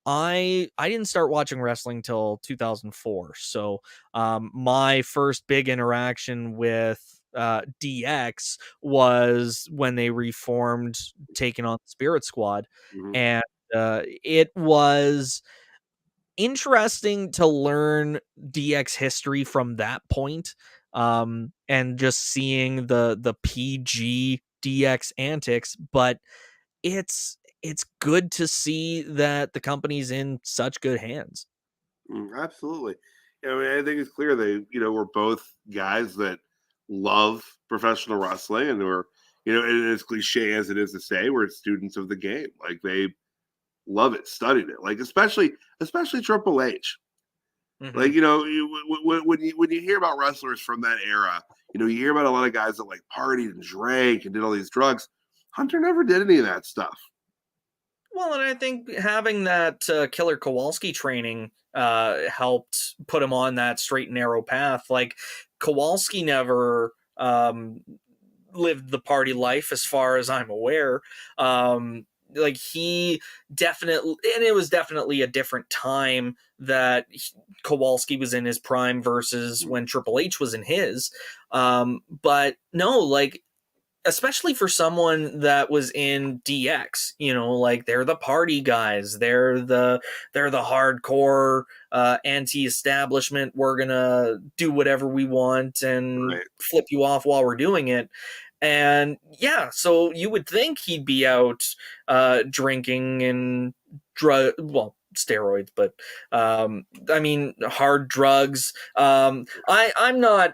S2: I didn't start watching wrestling till 2004. So my first big interaction with DX was when they reformed, taking on Spirit Squad,
S1: Mhm.
S2: and it was interesting to learn DX history from that point, and just seeing the PG DX antics, but it's good to see that the company's in such good hands.
S1: Absolutely. I mean, I think it's clear they, we're both guys that love professional wrestling and we're, and as cliche as it is to say, we're students of the game. Like they love it, studied it. Like especially Triple H. Like when you hear about wrestlers from that era, you hear about a lot of guys that like partied and drank and did all these drugs. Hunter never did any of that stuff.
S2: Well, and I think having that Killer Kowalski training helped put him on that straight and narrow path. Like Kowalski never lived the party life, as far as I'm aware. Like he definitely, and it was definitely a different time that Kowalski was in his prime versus when Triple H was in his. But no, like, especially for someone that was in DX, like they're the party guys, they're the hardcore anti-establishment. We're gonna do whatever we want and flip you off while we're doing it. And yeah, so you would think he'd be out drinking and steroids, but I mean hard drugs. I'm gonna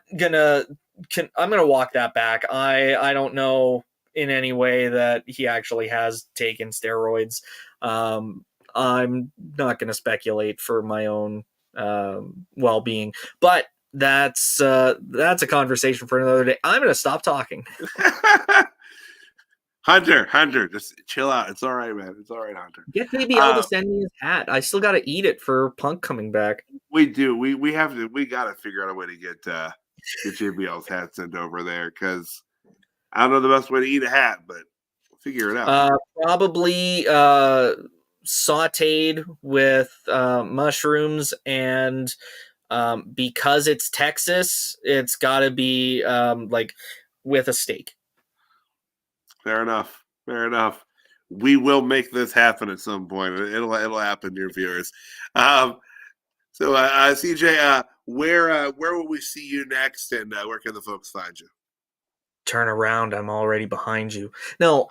S2: walk that back. I don't know in any way that he actually has taken steroids. I'm not gonna speculate for my own well-being, but that's a conversation for another day. I'm gonna stop talking.
S1: Hunter, just chill out. It's all right, man. It's all right, Hunter.
S2: Get JBL to send me his hat. I still gotta eat it for Punk coming back.
S1: We do. We have to. We gotta figure out a way to get JBL's hat sent over there because I don't know the best way to eat a hat, but we'll figure it out.
S2: Probably sautéed with mushrooms, and because it's Texas, it's got to be like with a steak.
S1: Fair enough. We will make this happen at some point. It'll happen, dear viewers. So, CJ, where will we see you next, and where can the folks find you?
S2: Turn around, I'm already behind you. No,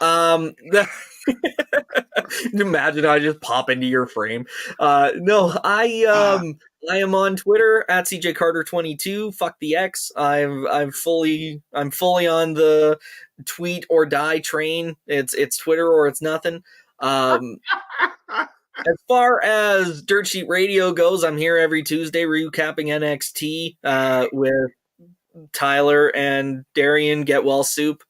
S2: imagine I just pop into your frame. No, I am on Twitter at CJCarter22. Fuck the X. I'm fully on the tweet or die train. It's Twitter or it's nothing. As far as Dirt Sheet Radio goes, I'm here every Tuesday recapping NXT with
S4: Tyler and Darian, get well, Soup.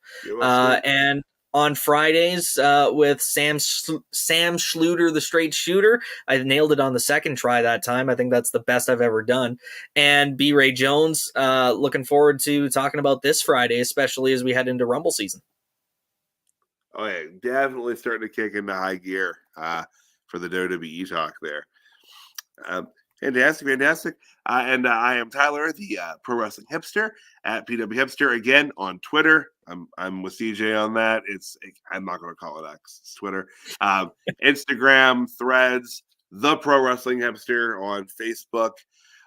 S4: And on Fridays with Sam Schluter, the straight shooter. I nailed it on the second try that time. I think that's the best I've ever done. And B. Ray Jones, looking forward to talking about this Friday, especially as we head into Rumble season.
S1: Oh, yeah, definitely starting to kick into high gear for the WWE talk there. Fantastic. And I am Tyler, the pro wrestling hipster at PW Hipster again on Twitter. I'm with CJ on that. I'm not going to call it X. It's Twitter, Instagram, Threads, the pro wrestling hipster on Facebook.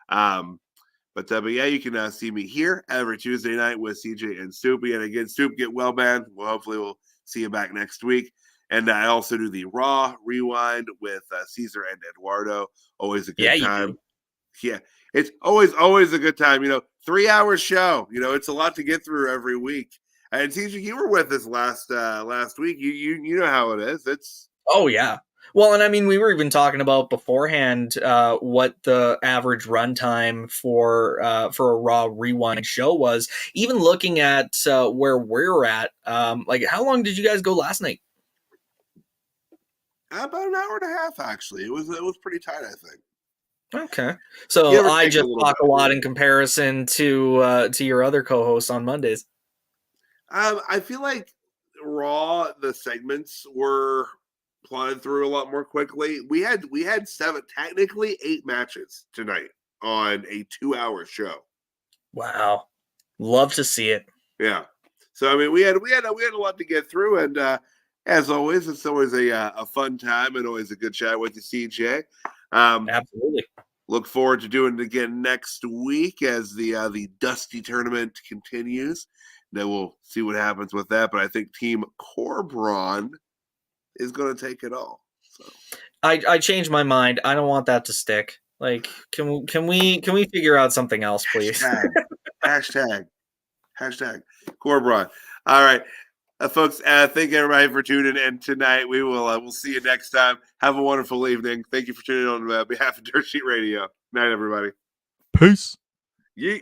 S1: But yeah, you can see me here every Tuesday night with CJ and Soupy. And again, Soup, get well, man. Hopefully we'll see you back next week. And I also do the Raw Rewind with Caesar and Eduardo. Always a good time. Yeah, it's always a good time. 3-hour show. It's a lot to get through every week. And Caesar, you were with us last week. You know how it is.
S4: Oh yeah. Well, and I mean, we were even talking about beforehand what the average runtime for a Raw Rewind show was. Even looking at where we're at, like how long did you guys go last night?
S1: About an hour and a half, actually. It was pretty tight, I think.
S4: Okay, so I just talk a lot in comparison to your other co-hosts on Mondays.
S1: I feel like Raw, the segments were plotted through a lot more quickly. We had 8 matches tonight on a 2-hour show.
S4: Wow, love to see it.
S1: Yeah, so I mean, we had a lot to get through, and as always, it's always a fun time and always a good chat with you, CJ.
S4: Absolutely.
S1: Look forward to doing it again next week as the Dusty tournament continues. Then we'll see what happens with that. But I think Team Corbin is going to take it all. So
S4: I changed my mind. I don't want that to stick. Like, can we figure out something else, please?
S1: Hashtag Corbin. All right. Folks, thank everybody for tuning in tonight. We'll see you next time. Have a wonderful evening. Thank you for tuning in on behalf of Dirt Sheet Radio. Night, everybody.
S2: Peace.
S1: Yeet.